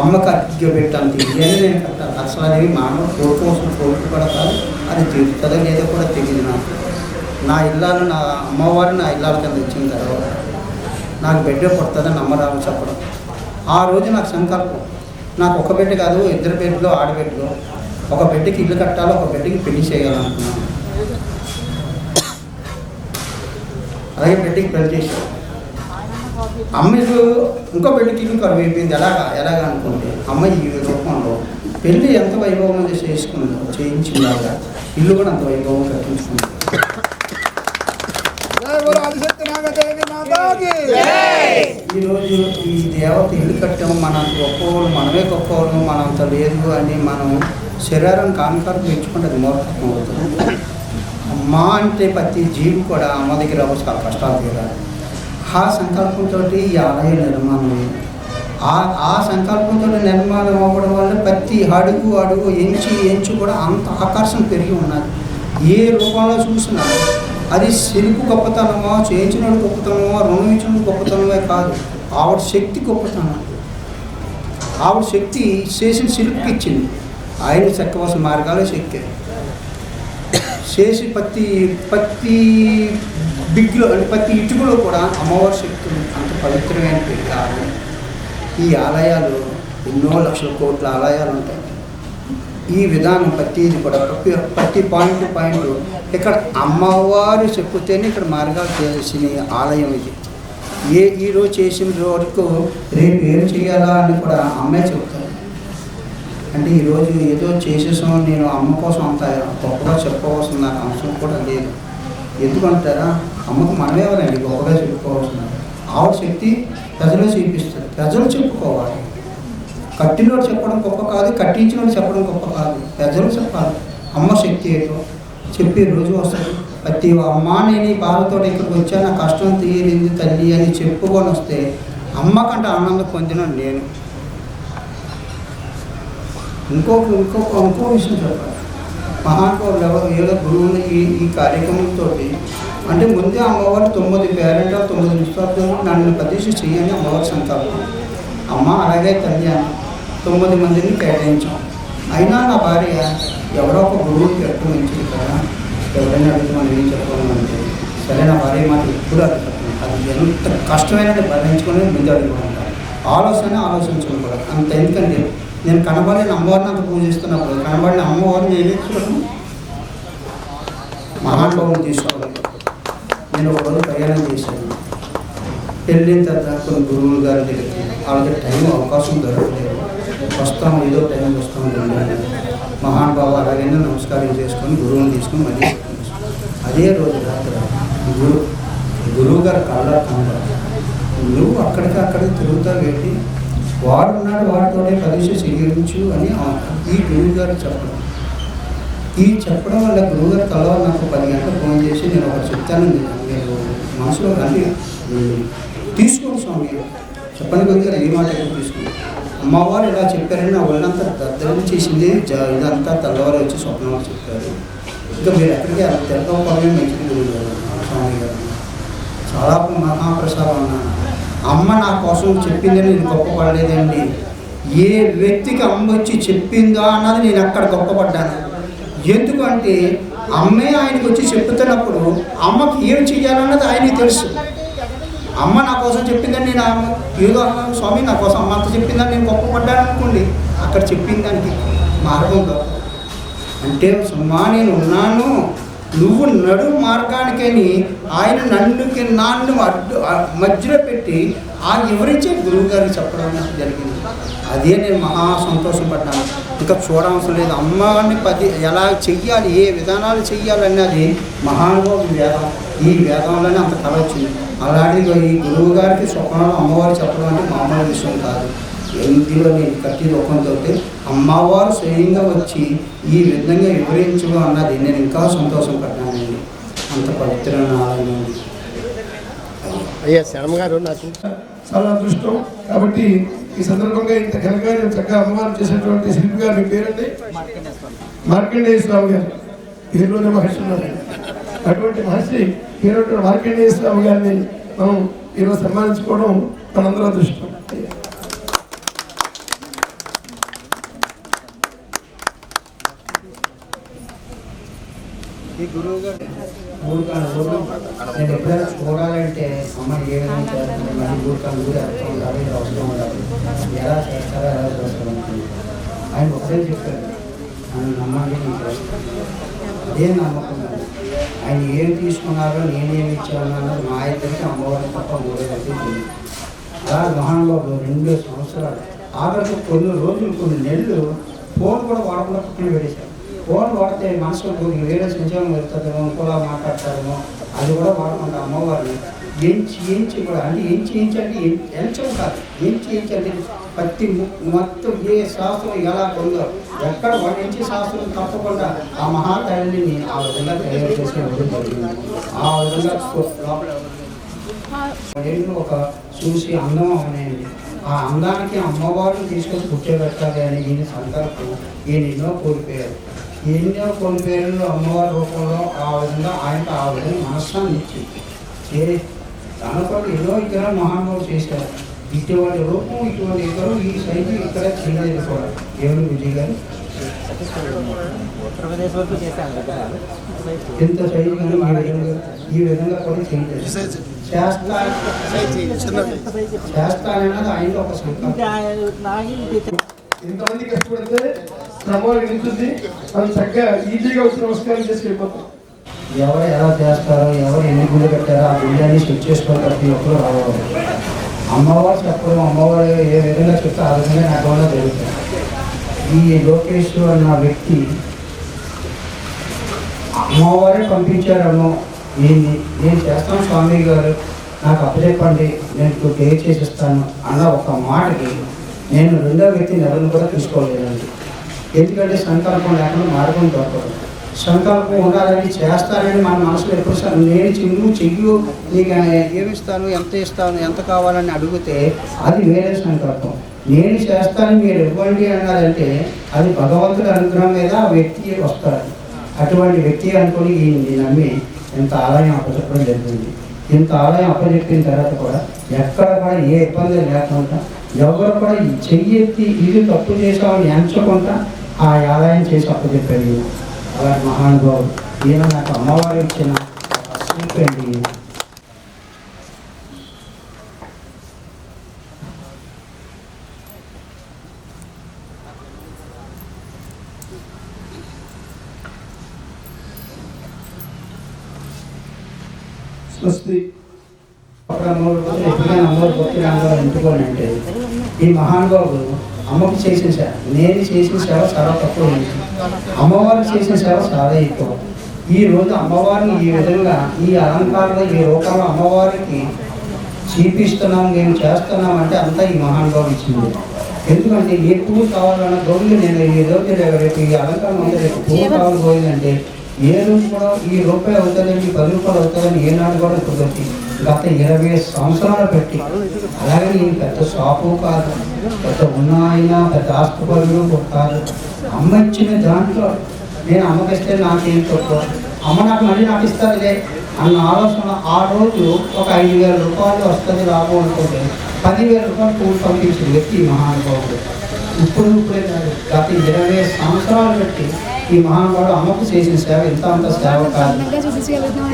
అమ్మకు అగ్గిపెట్ట అంత ఇల్లుగా నేను కట్టాలి. అసలు అది మానవ కోరుకు కూడా కాదు, అది తీరుతుందో లేదో కూడా తెలియదు నాకు. నా ఇల్లాలు నా అమ్మవారు నా ఇల్లాల కింద వచ్చిన తర్వాత నాకు బిడ్డ పుడుతుందని నమ్మరాలు చెప్పడం. ఆ రోజు నాకు సంకల్పం, నాకు ఒక బిడ్డ కాదు 2 బిడ్డలు ఆడబిడ్డలు, ఒక బిడ్డకి ఇల్లు కట్టాలి, ఒక బిడ్డకి పెళ్లి చేయాలనుకున్నాను. అలాగే బిడ్డకి పెళ్లి చేశాను. అమ్మకు ఇంకో బిడ్డకి ఇల్లు కరువు అయిపోయింది. ఎలాగా అనుకుంటే అమ్మ ఈ రూపంలో పెళ్ళి ఎంత వైభవంగా చేయించిందాగా ఇల్లు కూడా అంత వైభవం కట్టించుకుంది. ఈరోజు ఈ దేవత ఇల్లు కట్టాము, మనం గొప్పవాళ్ళు, మనమే గొప్పవాళ్ళు, మనంత లేదు అని మనం శరీరం కానుకారు పెంచుకుంటే అది మూర్ఖత్వం అవుతుంది. అమ్మ అంటే ప్రతి జీవి కూడా అమ్మ దగ్గర చాలా కష్టాలు తీరాలి. ఆ సంకల్పంతో ఈ ఆలయ నిర్మాణం, ఆ సంకల్పంతో నిర్మాణం అవ్వడం వల్ల ప్రతి అడుగు ఎంచి కూడా అంత ఆకర్షణ పెరిగి ఉన్నది. ఏ రూపంలో చూసినా అది శిల్పు గొప్పతనమో, చేయించిన గొప్పతనమో, రుణం ఇచ్చిన గొప్పతనమే కాదు, ఆవిడ శక్తి గొప్పతనం. ఆవిడ శక్తి చేసిన శిల్పుకి ఇచ్చింది. ఆయన చెక్కవలసిన మార్గాలు చెక్కారు. చేసి ప్రతి బిగ్గులో అంటే ప్రతి ఇటుకలో కూడా అమ్మవారి శక్తి అంత పవిత్రమైన ఆలయం. ఈ ఆలయాలు ఎన్నో లక్షల కోట్ల ఆలయాలు ఉంటాయి. ఈ విధానం ప్రతిది కూడా ప్రతి పాయింట్ ఇక్కడ అమ్మవారు చెప్పుతేనే ఇక్కడ మార్గాలు చేసిన ఆలయం ఇది. ఈరోజు చేసిన వరకు రేపు ఏం చేయాలా అని కూడా అమ్మే చెప్తారు. అంటే ఈరోజు ఏదో చేసేసాం, నేను అమ్మ కోసం అంత గొప్పగా చెప్పవలసిన నాకు అంశం కూడా లేదు. ఎందుకంటారా, అమ్మకు మనమేవరండి గొప్పగా చెప్పుకోవాల్సిన. ఆవిడ శక్తి ప్రజలు చూపిస్తారు, ప్రజలు చెప్పుకోవాలి. కట్టినోడు చెప్పడం గొప్ప కాదు, కట్టించినోడు చెప్పడం గొప్ప కాదు, ప్రజలు చెప్పాలి అమ్మ శక్తి ఏంటో. చెప్పే రోజు వస్తుంది. ప్రతి అమ్మ నేను ఈ బాధతో ఇక్కడికి వచ్చా, నా కష్టం తీరింది తల్లి అని చెప్పుకొని వస్తే అమ్మ కంటే ఆనందం పొందిన నేను. ఇంకో విషయం చెప్పాలి. మహానుభావులు ఎవరు ఏదో గురువుని ఈ కార్యక్రమంతో అంటే ముందే అమ్మవారు 9 పేరెంట్ 9 నిష్ఠార్థులు నన్ను ప్రతిష్ఠ చేయని అమ్మవారి సంకల్పం. అమ్మ అలాగే తల్లి అని 9 మందిని కేటాయించాం. అయినా నా భార్య ఎవరో ఒక గురువుని పెట్టడం మంచిది కదా, ఎవరైనా అడిగితే మనం ఏం చెప్పాలంటే సరే నా భార్య మాట ఎప్పుడు అడుగుతాను. అది ఎంత కష్టమైనది భరించుకొని ముందు అడుగుతుంటారు. ఆలోచించడం కూడా అంత. ఎందుకంటే నేను కనబడిన అమ్మవారిని అంత పూజిస్తున్నప్పుడు కనబడిన అమ్మవారిని ఏమి చూడను మహానుభావుని తీసుకోవాలి. నేను ఒకరోజు ప్రయాణం చేశాను. వెళ్ళిన తర్వాత కొన్ని గురువుల గారి దగ్గరికి వాళ్ళకి టైం అవకాశం దొరకలేదు. వస్తాం ఏదో టైం వస్తాం మహానుభావు అలాగైనా నమస్కారం చేసుకొని గురువుని తీసుకొని మళ్ళీ అదే రోజు రాత్రి గురువు గారు కాళ్ళ కనబడాలి. నువ్వు అక్కడికి తిరుగుతావు ఏంటి, వాడు ఉన్నాడు వాడితోనే కలిసి స్వీకరించు అని ఈ గురువు గారు చెప్పడం. ఈ చెప్పడం వల్ల గురువుగారు కలవ నాకు 10 గంటలు ఫోన్ చేసి నేను ఒకటి చెప్తాను, నేను మనసులో కానీ తీసుకోండి స్వామి చెప్పని గురించి ఏ మాట తీసుకుని అమ్మవారు ఇలా చెప్పారని నా ఒళ్ళంతా దద్దరం చేసింది. ఇదంతా తెల్లవారు వచ్చి స్వప్నంలో చెప్పారు. ఇంకా మీరు ఎక్కడికి తెలకపోవడమే మంచిది గురువు గారు స్వామి గారు. చాలా మహాప్రసాదం అన్నాను. అమ్మ నా కోసం చెప్పిందని నేను గొప్పపడలేదండి. ఏ వ్యక్తికి అమ్మ వచ్చి చెప్పిందా అన్నది నేను అక్కడ గొప్పపడ్డాను. ఎందుకంటే అమ్మే ఆయనకు వచ్చి చెప్తున్నప్పుడు అమ్మకి ఏం చెయ్యాలన్నది ఆయనకి తెలుసు. అమ్మ నా కోసం చెప్పిందని నేను ఏదో అన్నాను, స్వామి నా కోసం అమ్మ అంత చెప్పిందని నేను గొప్పపడ్డాను అనుకోండి. అక్కడ చెప్పిన దానికి మార్గం కాదు. అంటే సుమ్మా నేను ఉన్నాను, నువ్వు నడు మార్గానికని ఆయన నాన్ను మధ్యలో పెట్టి ఆ వివరించే గురువు గారికి చెప్పడం జరిగింది. అదే నేను మహా సంతోషపడ్డాను. ఇంకా చూడవలసిన లేదు. అమ్మని ఎలా చెయ్యాలి, ఏ విధానాలు చెయ్యాలన్నది మహానుభావుడి వేదం. ఈ వేదంలోనే అంత కళ వచ్చింది. అలాంటిది ఈ గురువు గారికి స్వప్నంలో అమ్మవారు చెప్పడం అంటే మామూలు విషయం కాదు. ఇంటిలో నేను కట్టి రూపంతో అమ్మవారు స్వయంగా వచ్చి ఈ విధంగా వివరించడం అన్నది నేను ఇంకా సంతోషం పడ్డానండి. అంత పవిత్రమైన ఆలయం ఉంది. అయ్యా శర్మ గారు నాకు చాలా అదృష్టం. కాబట్టి ఈ సందర్భంగా ఇంత ఘనంగా చక్కగా అమ్మవారు చేసినటువంటి శిల్పి గారు మీ పేరండి మార్కండేయ స్వామి గారు. పేరులోనే మహర్షి ఉన్నారు. అటువంటి మహర్షి పేరు మార్కండేయ స్వామి గారిని మనం ఈరోజు సన్మానించుకోవడం మనందరూ అదృష్టం. ఈ గురువు గారు నేను ఎప్పుడైనా చూడాలంటే అమ్మ ఏ విధంగా చేస్తుంది, మళ్ళీ ఊరికాను ఊరి అర్థం ఉండాలి, అవసరం ఉండాలి, ఎలా చేస్తారో ఎలా చేస్తారో ఆయన ఒకటే చెప్పారు, నన్ను నమ్మండి నీకు అదే నమ్మకం. ఆయన ఏం తీసుకున్నారో నేనేమి ఇచ్చాను అన్నది మా ఇద్దరికి అమ్మవారి తప్ప మూడేదైతే తెలియదు. అలా మహానుభావులు 2 సంవత్సరాలు ఆఖరికి కొన్ని రోజులు కొన్ని నెలలు ఫోన్ కూడా వాడకుండా పక్కన పెట్టేశారు. ఫోన్ వాడితే మనసులో వేరే సంచారం వెళ్తుందేమో, ఇంకోలా మాట్లాడతారేమో, అది కూడా వాడకుండా అమ్మవారిని ఎంచి కూడా అంటే ఎంచి ఎంచం కాదు, ఎంచి అంటే ప్రతి మొత్తం ఏ శాస్త్రం ఎలా పొందో ఎక్కడ ఎంచి శాస్త్రం తప్పకుండా ఆ మహాతల్లిని ఆ విధంగా తయారు చేసిన ఆ విధంగా ఒక చూసి అందం అనేయండి. ఆ అందానికి అమ్మవారిని తీసుకొని కూర్చోబెట్టాలి అని ఈయన సంకల్పం. ఈయన ఎన్నో కోల్పోయారు. ఎన్నో కోల్పోయారు అమ్మవారి రూపంలో. ఆ విధంగా ఆయనకు ఆ విధంగా మనస్సాన్ని ఇచ్చి దానితో ఎన్నో ఇతర మహానుభావులు చేశారు. ఇటువంటి రూపం ఇటువంటి ఇతరు ఈ సైజు ఇక్కడ చేయలేదు కూడా. దేవుడు విజయ్ గారు ఎంత సైజు కానీ ఈ విధంగా కూడా చేయలేదు. చేస్తానన్నది ఆయన ఒక సంకల్పం. ఇంతమంది కష్టపడితే క్రమంగా నిలుస్తుంది. మనం చక్కగా ఈజీగా వచ్చి నమస్కారం చేసి వెళ్ళిపోతాం. ఎవరు ఎలా చేస్తారో, ఎవరు ఎన్ని గుళ్ళు కట్టారో ఆ గుళ్ళని సెట్ చేసుకోవాలి. ప్రతి ఒక్కరు రావాలి. అమ్మవారు చెప్పడం, అమ్మవారు ఏ విధంగా చెప్తే ఆ విధంగా నాకు వల్ల జరుగుతుంది. ఈ లోకేష్ అన్న వ్యక్తి అమ్మవారే పంపించారనో నేను చేస్తాను స్వామి గారు నాకు అప్పచెప్పండి, నేను పే చేసిస్తాను అన్న ఒక మాటకి నేను 2వ వ్యక్తి నెలను కూడా తీసుకోలేదండి. ఎందుకంటే సంకల్పం లేకుండా మార్గం దొరకదు. సంకల్పం ఉండాలని చేస్తానని మన మనసులో ఎప్పుడు నేను చెయ్యు నీకు ఏమిస్తాను, ఎంత ఇస్తాను, ఎంత కావాలని అడిగితే అది వేరే సంకల్పం. నేను చేస్తాను మీరు ఇవ్వండి అన్నారంటే అది భగవంతుడి అనుగ్రహం మీద ఆ వ్యక్తి వస్తాడు. అటువంటి వ్యక్తి అనుకుని ఈయన్ని నమ్మి ఇంత ఆలయం అప్పచెప్పడం జరిగింది. ఇంత ఆలయం అప్పచెప్పిన తర్వాత కూడా ఎక్కడ కూడా ఏ ఇబ్బంది లేకుండా ఎవరు కూడా చెయ్యెత్తి ఇది తప్పు చేసామని ఎంచకుండా ఆ ఆలయం చేసి అప్పచెప్పారు. అలాంటి మహానుభావుడు ఈయన నాకు అమ్మవారు ఇచ్చిన అండి. స్వస్తి అప్పుడు అమ్మవారు పోతే ఎప్పుడైనా అమ్మవారు భక్తులు అమ్మవారు ఎంచుకోనంటే ఈ మహానుభావుడు అమ్మకు చేసిన సేవ, నేను చేసిన సేవ చాలా తక్కువ ఉంది, అమ్మవారు చేసిన సేవ చాలా ఎక్కువ. ఈ రోజు అమ్మవారిని ఈ విధంగా ఈ అలంకారంలో ఈ రూపంలో అమ్మవారికి చూపిస్తున్నాం, మేము చేస్తున్నాం అంటే అంతా ఈ మహానుభావుడు ఇచ్చింది. ఎందుకంటే ఏ పువ్వు కావాలన్నా గౌరులు నేను ఈ రోజు రేపు ఈ అలంకారం ఉంది, రేపు పువ్వు కావాలి పోయిందంటే ఏ రోజు కూడా ఈ రూపాయి అవుతుందండి 10 రూపాయలు అవుతుందని ఏనాడు కూడా కుదరతి. గత 20 సంవత్సరాలు పెట్టి అలాగే నేను పెద్ద షాపు కాదు, పెద్ద ఉన్నాయినా పెద్ద ఆస్తుపరులు కాదు. అమ్మ ఇచ్చిన దాంట్లో నేను అమ్మకిస్తే నాకేం తక్కువ, అమ్మ నాకు మళ్ళీ నాకు ఇస్తుందిలే అన్న ఆలోచన. ఆ రోజు ఒక 5,000 రూపాయలు వస్తుంది లాభం అనుకుంటే 10,000 రూపాయలు పువ్వు పంపించిన వ్యక్తి ఈ మహానుభావుడు. ఇప్పుడే కాదు, గత 20 సంవత్సరాలు పెట్టి ఈ మహానుభావుడు అమ్మకు చేసిన సేవ ఇంత అంత సేవ కాదు,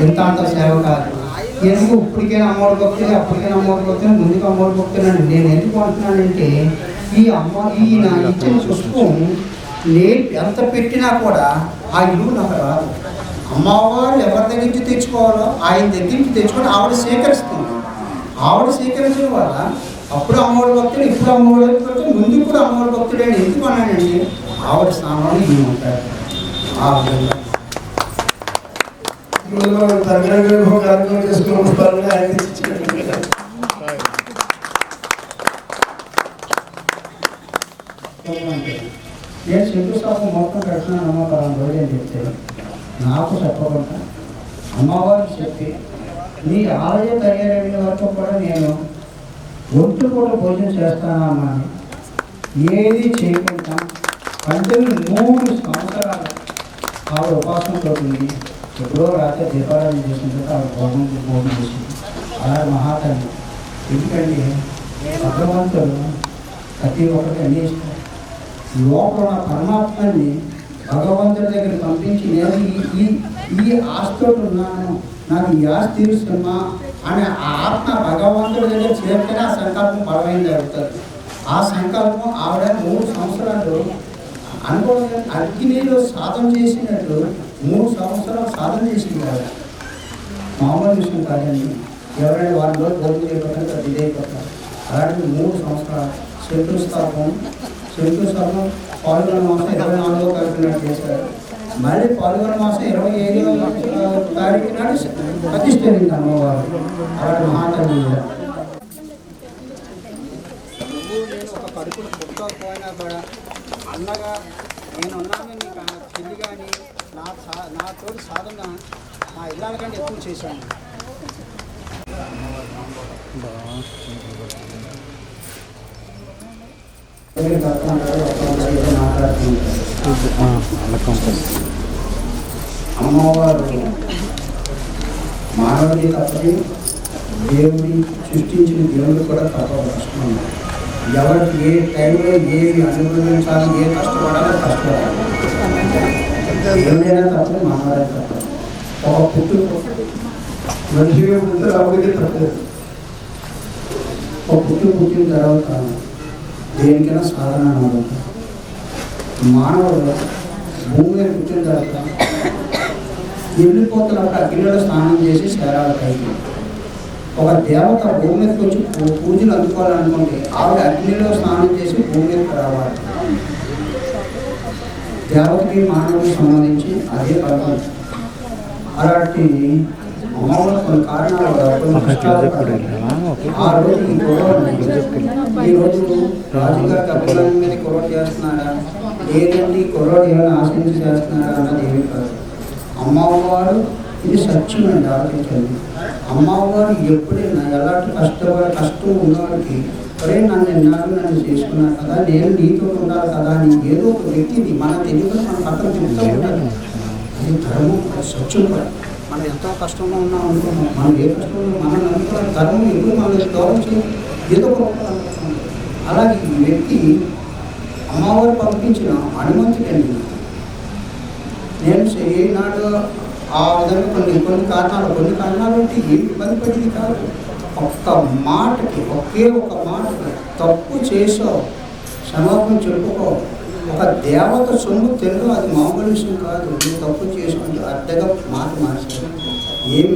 ఇంత అంత సేవ కాదు. ఎందుకు ఇప్పటికైనా అమ్మవారి భక్తులు, అప్పటికైనా అమ్మవారి భక్తులు, ముందుకు అమ్మవారి భక్తులు. నేను ఎందుకు అంటున్నానంటే ఈ నా ఇచ్చిన పుష్పం నేను ఎంత పెట్టినా కూడా ఆ ఇల్లు నాకు రాదు. అమ్మవారు ఎవరి దగ్గర నుంచి తెచ్చుకోవాలో ఆయన దగ్గర నుంచి తెచ్చుకొని ఆవిడ సేకరిస్తుంది. ఆవిడ సేకరించడం వల్ల అప్పుడు అమ్మవారి భక్తులు, ఇప్పుడు అమ్మవారి భక్తులు, ముందు కూడా అమ్మవారి భక్తులు అని ఎందుకు అన్నానండి, ఆవిడ స్థానంలో ఈయన ఉంటారు. ఆ విధంగా కార్యక్రమం చేసుకున్న పుష్పాలని ఆయన ఇచ్చారు. నేను శంకుస్థాపన మొత్తం పెడుతున్నాను అమ్మవారు రోజు అని చెప్తే నాకు చెప్పకుండా అమ్మవారికి చెప్పి నీ ఆలయం తయారైన వరకు కూడా నేను ఒంటి కూడా భోజనం చేస్తానమ్మా అని ఏది చేయకుండా కంటిన్యూ 3 సంవత్సరాలు ఆవిడ ఉపాసనతో ఉంది. ఎప్పుడో రాత్రి దీపారాధన చేసిన తర్వాత ఆవిడ భోజనం చేసింది. అలాగే మహాతల్లి. ఎందుకంటే భగవంతుడు ప్రతి ఒక్కరికి అన్నీ ఇస్తారు. లోపల ఉన్న పరమాత్మని భగవంతుడి దగ్గర పంపించి నేను ఈ ఆస్తితో ఉన్నాను, నాకు ఈ ఆస్తి తీరుస్తున్నా అని ఆ ఆత్మ భగవంతుడి దగ్గర చేరితేనే ఆ సంకల్పం బలమైంది అవుతుంది. ఆ సంకల్పం ఆవిడ 3 సంవత్సరాలు అనుకోవడం అగ్నిలో సాధన చేసినట్టు 3 సంవత్సరాలు సాధన చేసింది కదా, మామూలు విషయం కాదండి. ఎవరైనా వాళ్ళలో భోజనం చేయకపోతే అది ఇదైపోతారు. అలాంటి 3 సంవత్సరాలు శంకుస్థాపన పాల్గొన మాసం 24వ తారీఖు నాడు చేశారు. మళ్ళీ పాల్గొన మాసం 25వ తారీఖు నాడు ప్రతిష్ఠించింది అమ్మవారు. అలాంటి మహాతల్లి ఒక కడుపులు పుట్టకపోయినా కూడా అన్నగా నేను ఉన్నాను. నీకు చెల్లి కానీ నా తోటి సాధన నా ఇళ్ళ కంటే ఎక్కువ చేశాను. అమ్మవారు మానవుడి తప్పని దేవుడి సృష్టించిన దేవుడు కూడా తప్ప కష్టం. ఎవరికి ఏ టైంలో ఏమి అనుభవించాలి, ఏ కష్టపడాలో కష్టపడాలి. దేవుడైనా తప్పదు, మానవుడైనా తప్పదు. ఒక పుట్టు మనిషి ముందు రావడానికి తప్పలేదు. ఒక పుట్టిన తర్వాత దేనికైనా సాధన అన్నది. మానవుడు భూమి మీద పుట్టిన తర్వాత వెళ్ళిపోతున్నప్పుడు అగ్నిలో స్నానం చేసి శరీరాలు పైకి. ఒక దేవత భూమి మీదకి వచ్చి పూజలు అందుకోవాలనుకుంటే ఆవిడ అగ్నిలో స్నానం చేసి భూమి మీదకి రావాలి. దేవతకి మానవుడికి సంబంధించి అదే పదం. అలాంటి అమ్మవారు కొన్ని కారణాలు ఆ రోజు ఈ రోజు రాజుగారికి అభిమానం మీద కుర్రోడు చేస్తున్నాడా, లేదండి కుర్రోడు ఏమైనా ఆశించి చేస్తున్నాడా అన్నది ఏమీ కాదు. అమ్మవారు ఇది సత్యం అండి, ఆలోచించండి. అమ్మవారు ఎప్పుడైనా ఎలాంటి కష్టం ఉన్నవాడికి ఒరే నన్ను చేసుకున్నాను కదా, నేను నీతో ఉండాలి కదా అని ఏదో ఒక వ్యక్తిని మన తెలియదు మన పక్కన చెప్తూ ఉంటారు. అది ధర్మం, అది సత్యం కూడా. మనం ఎంతో కష్టంలో ఉన్నాం అనుకున్నాం, మనం ఏ కష్టంలో మనం అనుకున్నాం ధర్మం ఎప్పుడు మనం గౌరవం చేయాలి, ఏదో ఒక అనుకుంటున్నాం. అలాగే ఈ వ్యక్తి అమ్మవారు పంపించిన హనుమంతుడండి. నేను ఏనాడు ఆ విధంగా కొన్ని కారణాలు అంటే ఏమి ఇబ్బంది పడింది కాదు. ఒక్క మాటకి ఒకే ఒక మాటకి తప్పు చేసావు, క్షమాపణ చెప్పుకో. ఒక దేవత సొమ్ము తెలుగు, అది మామూలు విషయం కాదు. నువ్వు తప్పు చేసుకుంటూ అడ్డగా మాట మార్చావు. ఏమి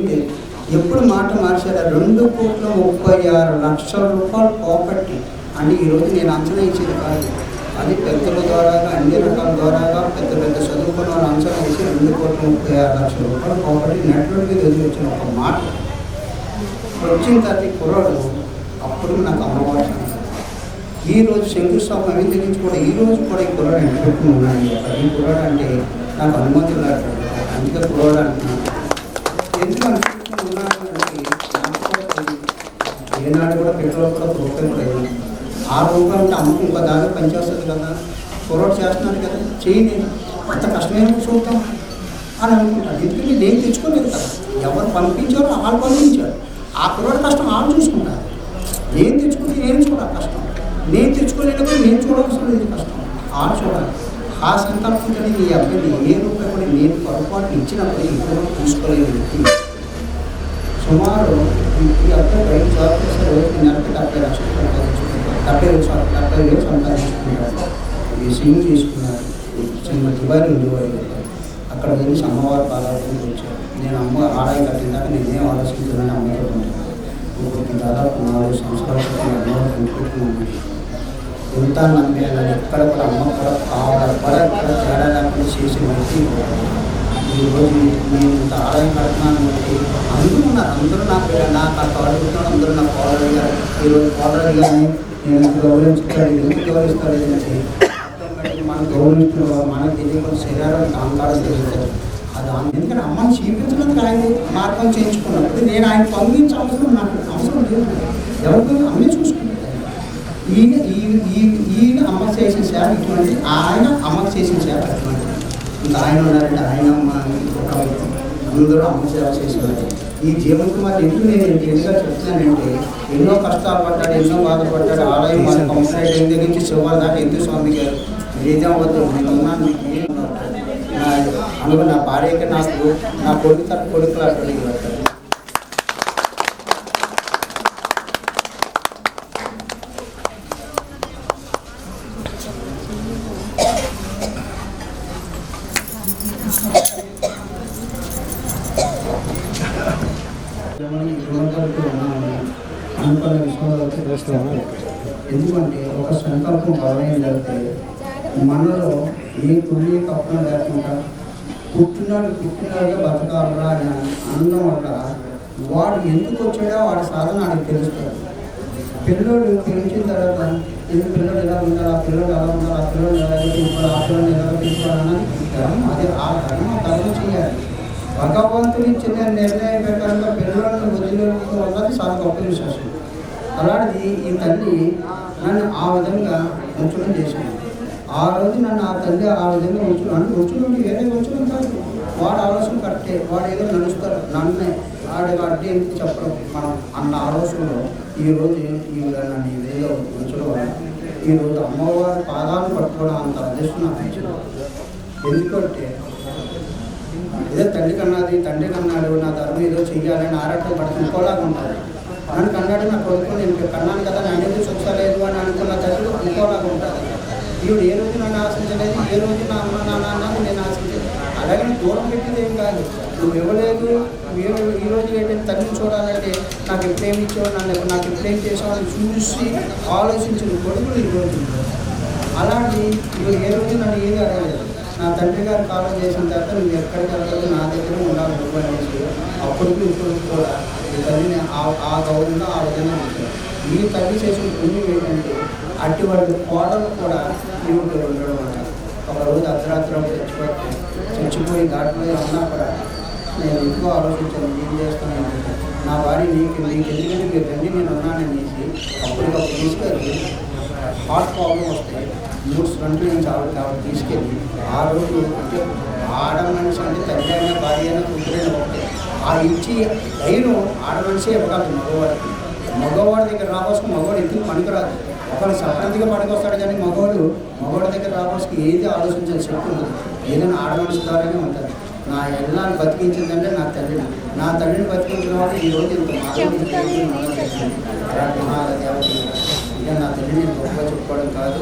ఎప్పుడు మాట మార్చారు? 2,36,00,000 రూపాయలు ప్రాపర్టీ అంటే ఈరోజు నేను అంచనా ఇచ్చేది కాదు. అది పెద్దల ద్వారాగా అన్ని రకాల ద్వారాగా పెద్ద పెద్ద చదువుకున్న వాళ్ళు అంచనా ఇచ్చి 2,36,00,000 రూపాయలు ప్రాపర్టీ నెట్వర్క్ మీద ఎదురు వచ్చిన ఒక మాట వచ్చిన తర్వాత కుర్రాడు అప్పుడు నాకు అమ్మవారు. ఈరోజు శంకుస్థాపన అవి తెగించి కూడా ఈరోజు కూడా ఈ కుర్రాడు ఎంత పెట్టుకుని ఉన్నాడు. ఈ కుర్రాడు అంటే నాకు అనుమతి లేదు, అందుకే కుర్రాడు అంటున్నాను. ఎందుకు అనుకుంటున్నాను ఉన్నాడు అంటే నాకు కూడా తెలియదు. ఏనాడు కూడా పెట్రోల్ కూడా రూపాయలు కూడా లేదు. ₹6 అంటే అమ్మకు ఇంకో దాకా పనిచేస్తుంది కదా, కుర్రాడు చేస్తున్నాడు కదా, చేయని అంత కష్టమేమో చూద్దాం అని అనుకుంటాను. ఎందుకంటే నేను తెచ్చుకోలేదు కదా, ఎవరు పంపించారో వాళ్ళు పంపించారు. ఆ కుర్రాడు కష్టం వాళ్ళు చూసుకుంటారు. నేను తెచ్చుకుంటే నేను చూడాలి కష్టం, నేను తెచ్చుకోలేకపోతే నేను చూడవలసిన లేదు కష్టం, వాళ్ళు చూడాలి. ఆ సంకల్పంతో ఈ అబ్బాయిని ₹1 కూడా నేను పొరపాటు ఇచ్చినప్పుడు ఇప్పుడు చూసుకోలేదు వ్యక్తి. సుమారు ఈ అబ్బాయి బయట జాబ్ చేసే రోజు నెలకి 70 లక్షలు సంపాదించుకుంటారు. ఈ సిమ్ తీసుకున్నారు, చిన్న దుబాయ్ ఉండేవారు. అక్కడ వెళ్ళి అమ్మవారి పాదాలకు వచ్చారు. నేను అమ్మ ఆదాయం కట్టిందాక నేనేం ఆలోచించాలని అమ్మతో ఉంటాను. ఇప్పుడు దాదాపు 4 సంవత్సరాల క్రితం అమ్మవారు కనిపెట్టుకున్నాను. ఎంత నమ్మేయాలని ఎక్కడ కూడా అమ్మ కూడా కూడా ఎక్కడ తేడా లేకుండా చేసి బట్టి ఈరోజు నేను ఇంత ఆదాయం కడుతున్నాను బట్టి అందరూ ఉన్నారు. అందరూ నాకు అడుగుతున్నాడు, అందరూ నాకు కాలర్ అడిగారు. ఈరోజు కాలర్ అడిగాను, నేను గౌరవించుతాడు, ఎందుకు గౌరవిస్తాడు అంటే మనం గౌరవించిన మనకు తెలియకుండా శరీరం కాంకారం తెలుస్తుంది. అది ఎందుకంటే అమ్మని చూపించడానికి ఆయన మార్గం చేయించుకున్నప్పుడు నేను ఆయన పంపించాల్సిన నాకు అవసరం లేదు. ఎవరితో అమ్మే చూసుకుంటాను. ఈయన అమ్మకు చేసిన సేవ ఇటువంటి, ఆయన అమ్మకు చేసిన సేవ అటువంటి. ఇంకా ఆయన ఉన్నారంటే ఆయన అమ్మ అందరూ అమ్మ సేవ చేసేవారు. ఈ జీవన్ కుమార్ ఎందుకు నేను ఎందుగా చెప్తున్నానంటే ఎన్నో కష్టాలు పడ్డాడు, ఎన్నో బాధపడ్డాడు. ఆలయం మన కంప్లైంట్ ఏం దగ్గర నుంచి చివరి దాకా ఎందుకు స్వామి గారు మీరేదేం వద్దు, నేను ఉన్నాను, మీకు అనుకో నా భార్యకి నాకు నా కొడుకు తన కొడుకులు అక్కడికి వెళ్తాడు. ఎందుకంటే ఒక సంకల్పం బలమైన జరిగితే మనలో ఏ పుణ్య కప్పన లేకుండా పుట్టినాడుగా బతకాలరా అని అనడం వల్ల వాడు ఎందుకు వచ్చాడో వాడి సాధన వాడికి తెలుస్తుంది. పిల్లడు పెంచిన తర్వాత ఎందుకు పిల్లడు ఎలా ఉండాలి, ఆ పిల్లడు ఎలా ఉండాలి, ఆ పిల్లడు ఎలా తీసుకోవాలి, ఆ పిల్లలు ఎలా తీసుకోవాలన్నది ధర్మం. అది ఆ ధర్మం చేయాలి. భగవంతుని ఇచ్చిన నిర్ణయం ప్రకారంగా పిల్లలను వదిలేయడం వల్ల చాలా గొప్ప విశ్వాసం. అలాంటిది ఈ తల్లి నన్ను ఆ విధంగా ఉంచడం చేసింది. ఆ రోజు నన్ను ఆ తల్లి ఆ విధంగా ఉంచడం వేరే ఉంచడం కాదు, వాడు ఆలోచన కరెక్టే. వాడు ఏదో నడుస్తారు, నన్ను వాడి ఎందుకు చెప్పడం మనం అన్న ఆలోచనలో ఈరోజు ఈ నన్ను ఈ విధంగా ఉంచడం వల్ల ఈరోజు అమ్మవారి పాదాలను పట్టుకోవడం అంత అదృష్టం నాకు ఇచ్చడం. ఎందుకంటే ఏదో తల్లి కన్నది, తండ్రి కన్నాడు, నా ధర్మం ఏదో చెయ్యాలని ఆరాటం పడుతుంకోలాగా ఉంటారు. నన్ను కన్నాడు, నా కొడుకు నేను కన్నాను కదా, నా ఎందుకు చూసలేదు అని అనుకున్న తల్లి ఇంకోలాగా ఉంటుంది. ఈవిడ ఏ రోజు నన్ను ఆశించలేదు, ఏ రోజు నా అమ్మ నాన్న అన్నది నేను ఆశించలేదు. అలాగే దూరం పెట్టింది ఏం కాదు, నువ్వు ఇవ్వలేదు. మీరు ఈరోజు ఏంటంటే తల్లిని చూడాలంటే నాకు ఎప్పుడేమి ఇచ్చావు, నాకు ఎప్పుడేం చేసావు అని చూసి ఆలోచించిన కొడుకులు ఈరోజు. అలాంటి నువ్వు ఏ రోజు నన్ను ఏది అడగలేదు. నా తండ్రి గారు కాలం చేసిన తర్వాత నువ్వు ఎక్కడికి వెళ్ళదు, నా దగ్గర ఉండాలి నువ్వు అనేసి అప్పటికి ఇప్పుడు కూడా ఈ తల్లిని ఆ గౌరవంగా ఆ విధంగా ఉంటారు. ఈ తల్లి చేసిన పుణ్యం ఏంటంటే అటువంటి కోడలు కూడా ఈవిడ ఉండడం వల్ల ఒకరోజు అర్ధరాత్రి చచ్చిపోయి దాటిపోయి ఉన్నా కూడా నేను ఎక్కువ ఆలోచించాను, ఏం చేస్తానంటే నా భార్య నీకు ఎందుకంటే మీరు రండి నేను ఉన్నాననేసి అప్పటికప్పుడు తీసుకెళ్ళి హార్ట్ ప్రాబ్లం వస్తాయి 3 గంటల నుంచి ఆవిడ తీసుకెళ్ళి ఆ రోజు అంటే ఆడ మనిషి అంటే తల్లి అయినా భార్య అయినా కూతురైనా ఒకటే. ఆ ఇచ్చి ధైర్యం ఆడ మనిషి ఇవ్వగలదు మగవాడికి. మగవాడి దగ్గర రావాల్సిన మగవాడు ఎందుకు పనికిరాదు. ఒకరు సపరేట్గా పనికొస్తాడు కానీ మగవాడి దగ్గర రావాల్సి ఏది ఆలోచించాల్సి శక్తి ఉంటుంది. ఏదైనా ఆడ మనిషి ద్వారానే ఉంటుంది. నా ఎల్లాన్ని బతికించిందంటే నా తల్లిని. నా తల్లిని బతికించిన వాడు ఈరోజు ఇంత అలాంటి మహాదేవత. ఇక నా తల్లిని గొప్పగా చెప్పుకోవడం కాదు,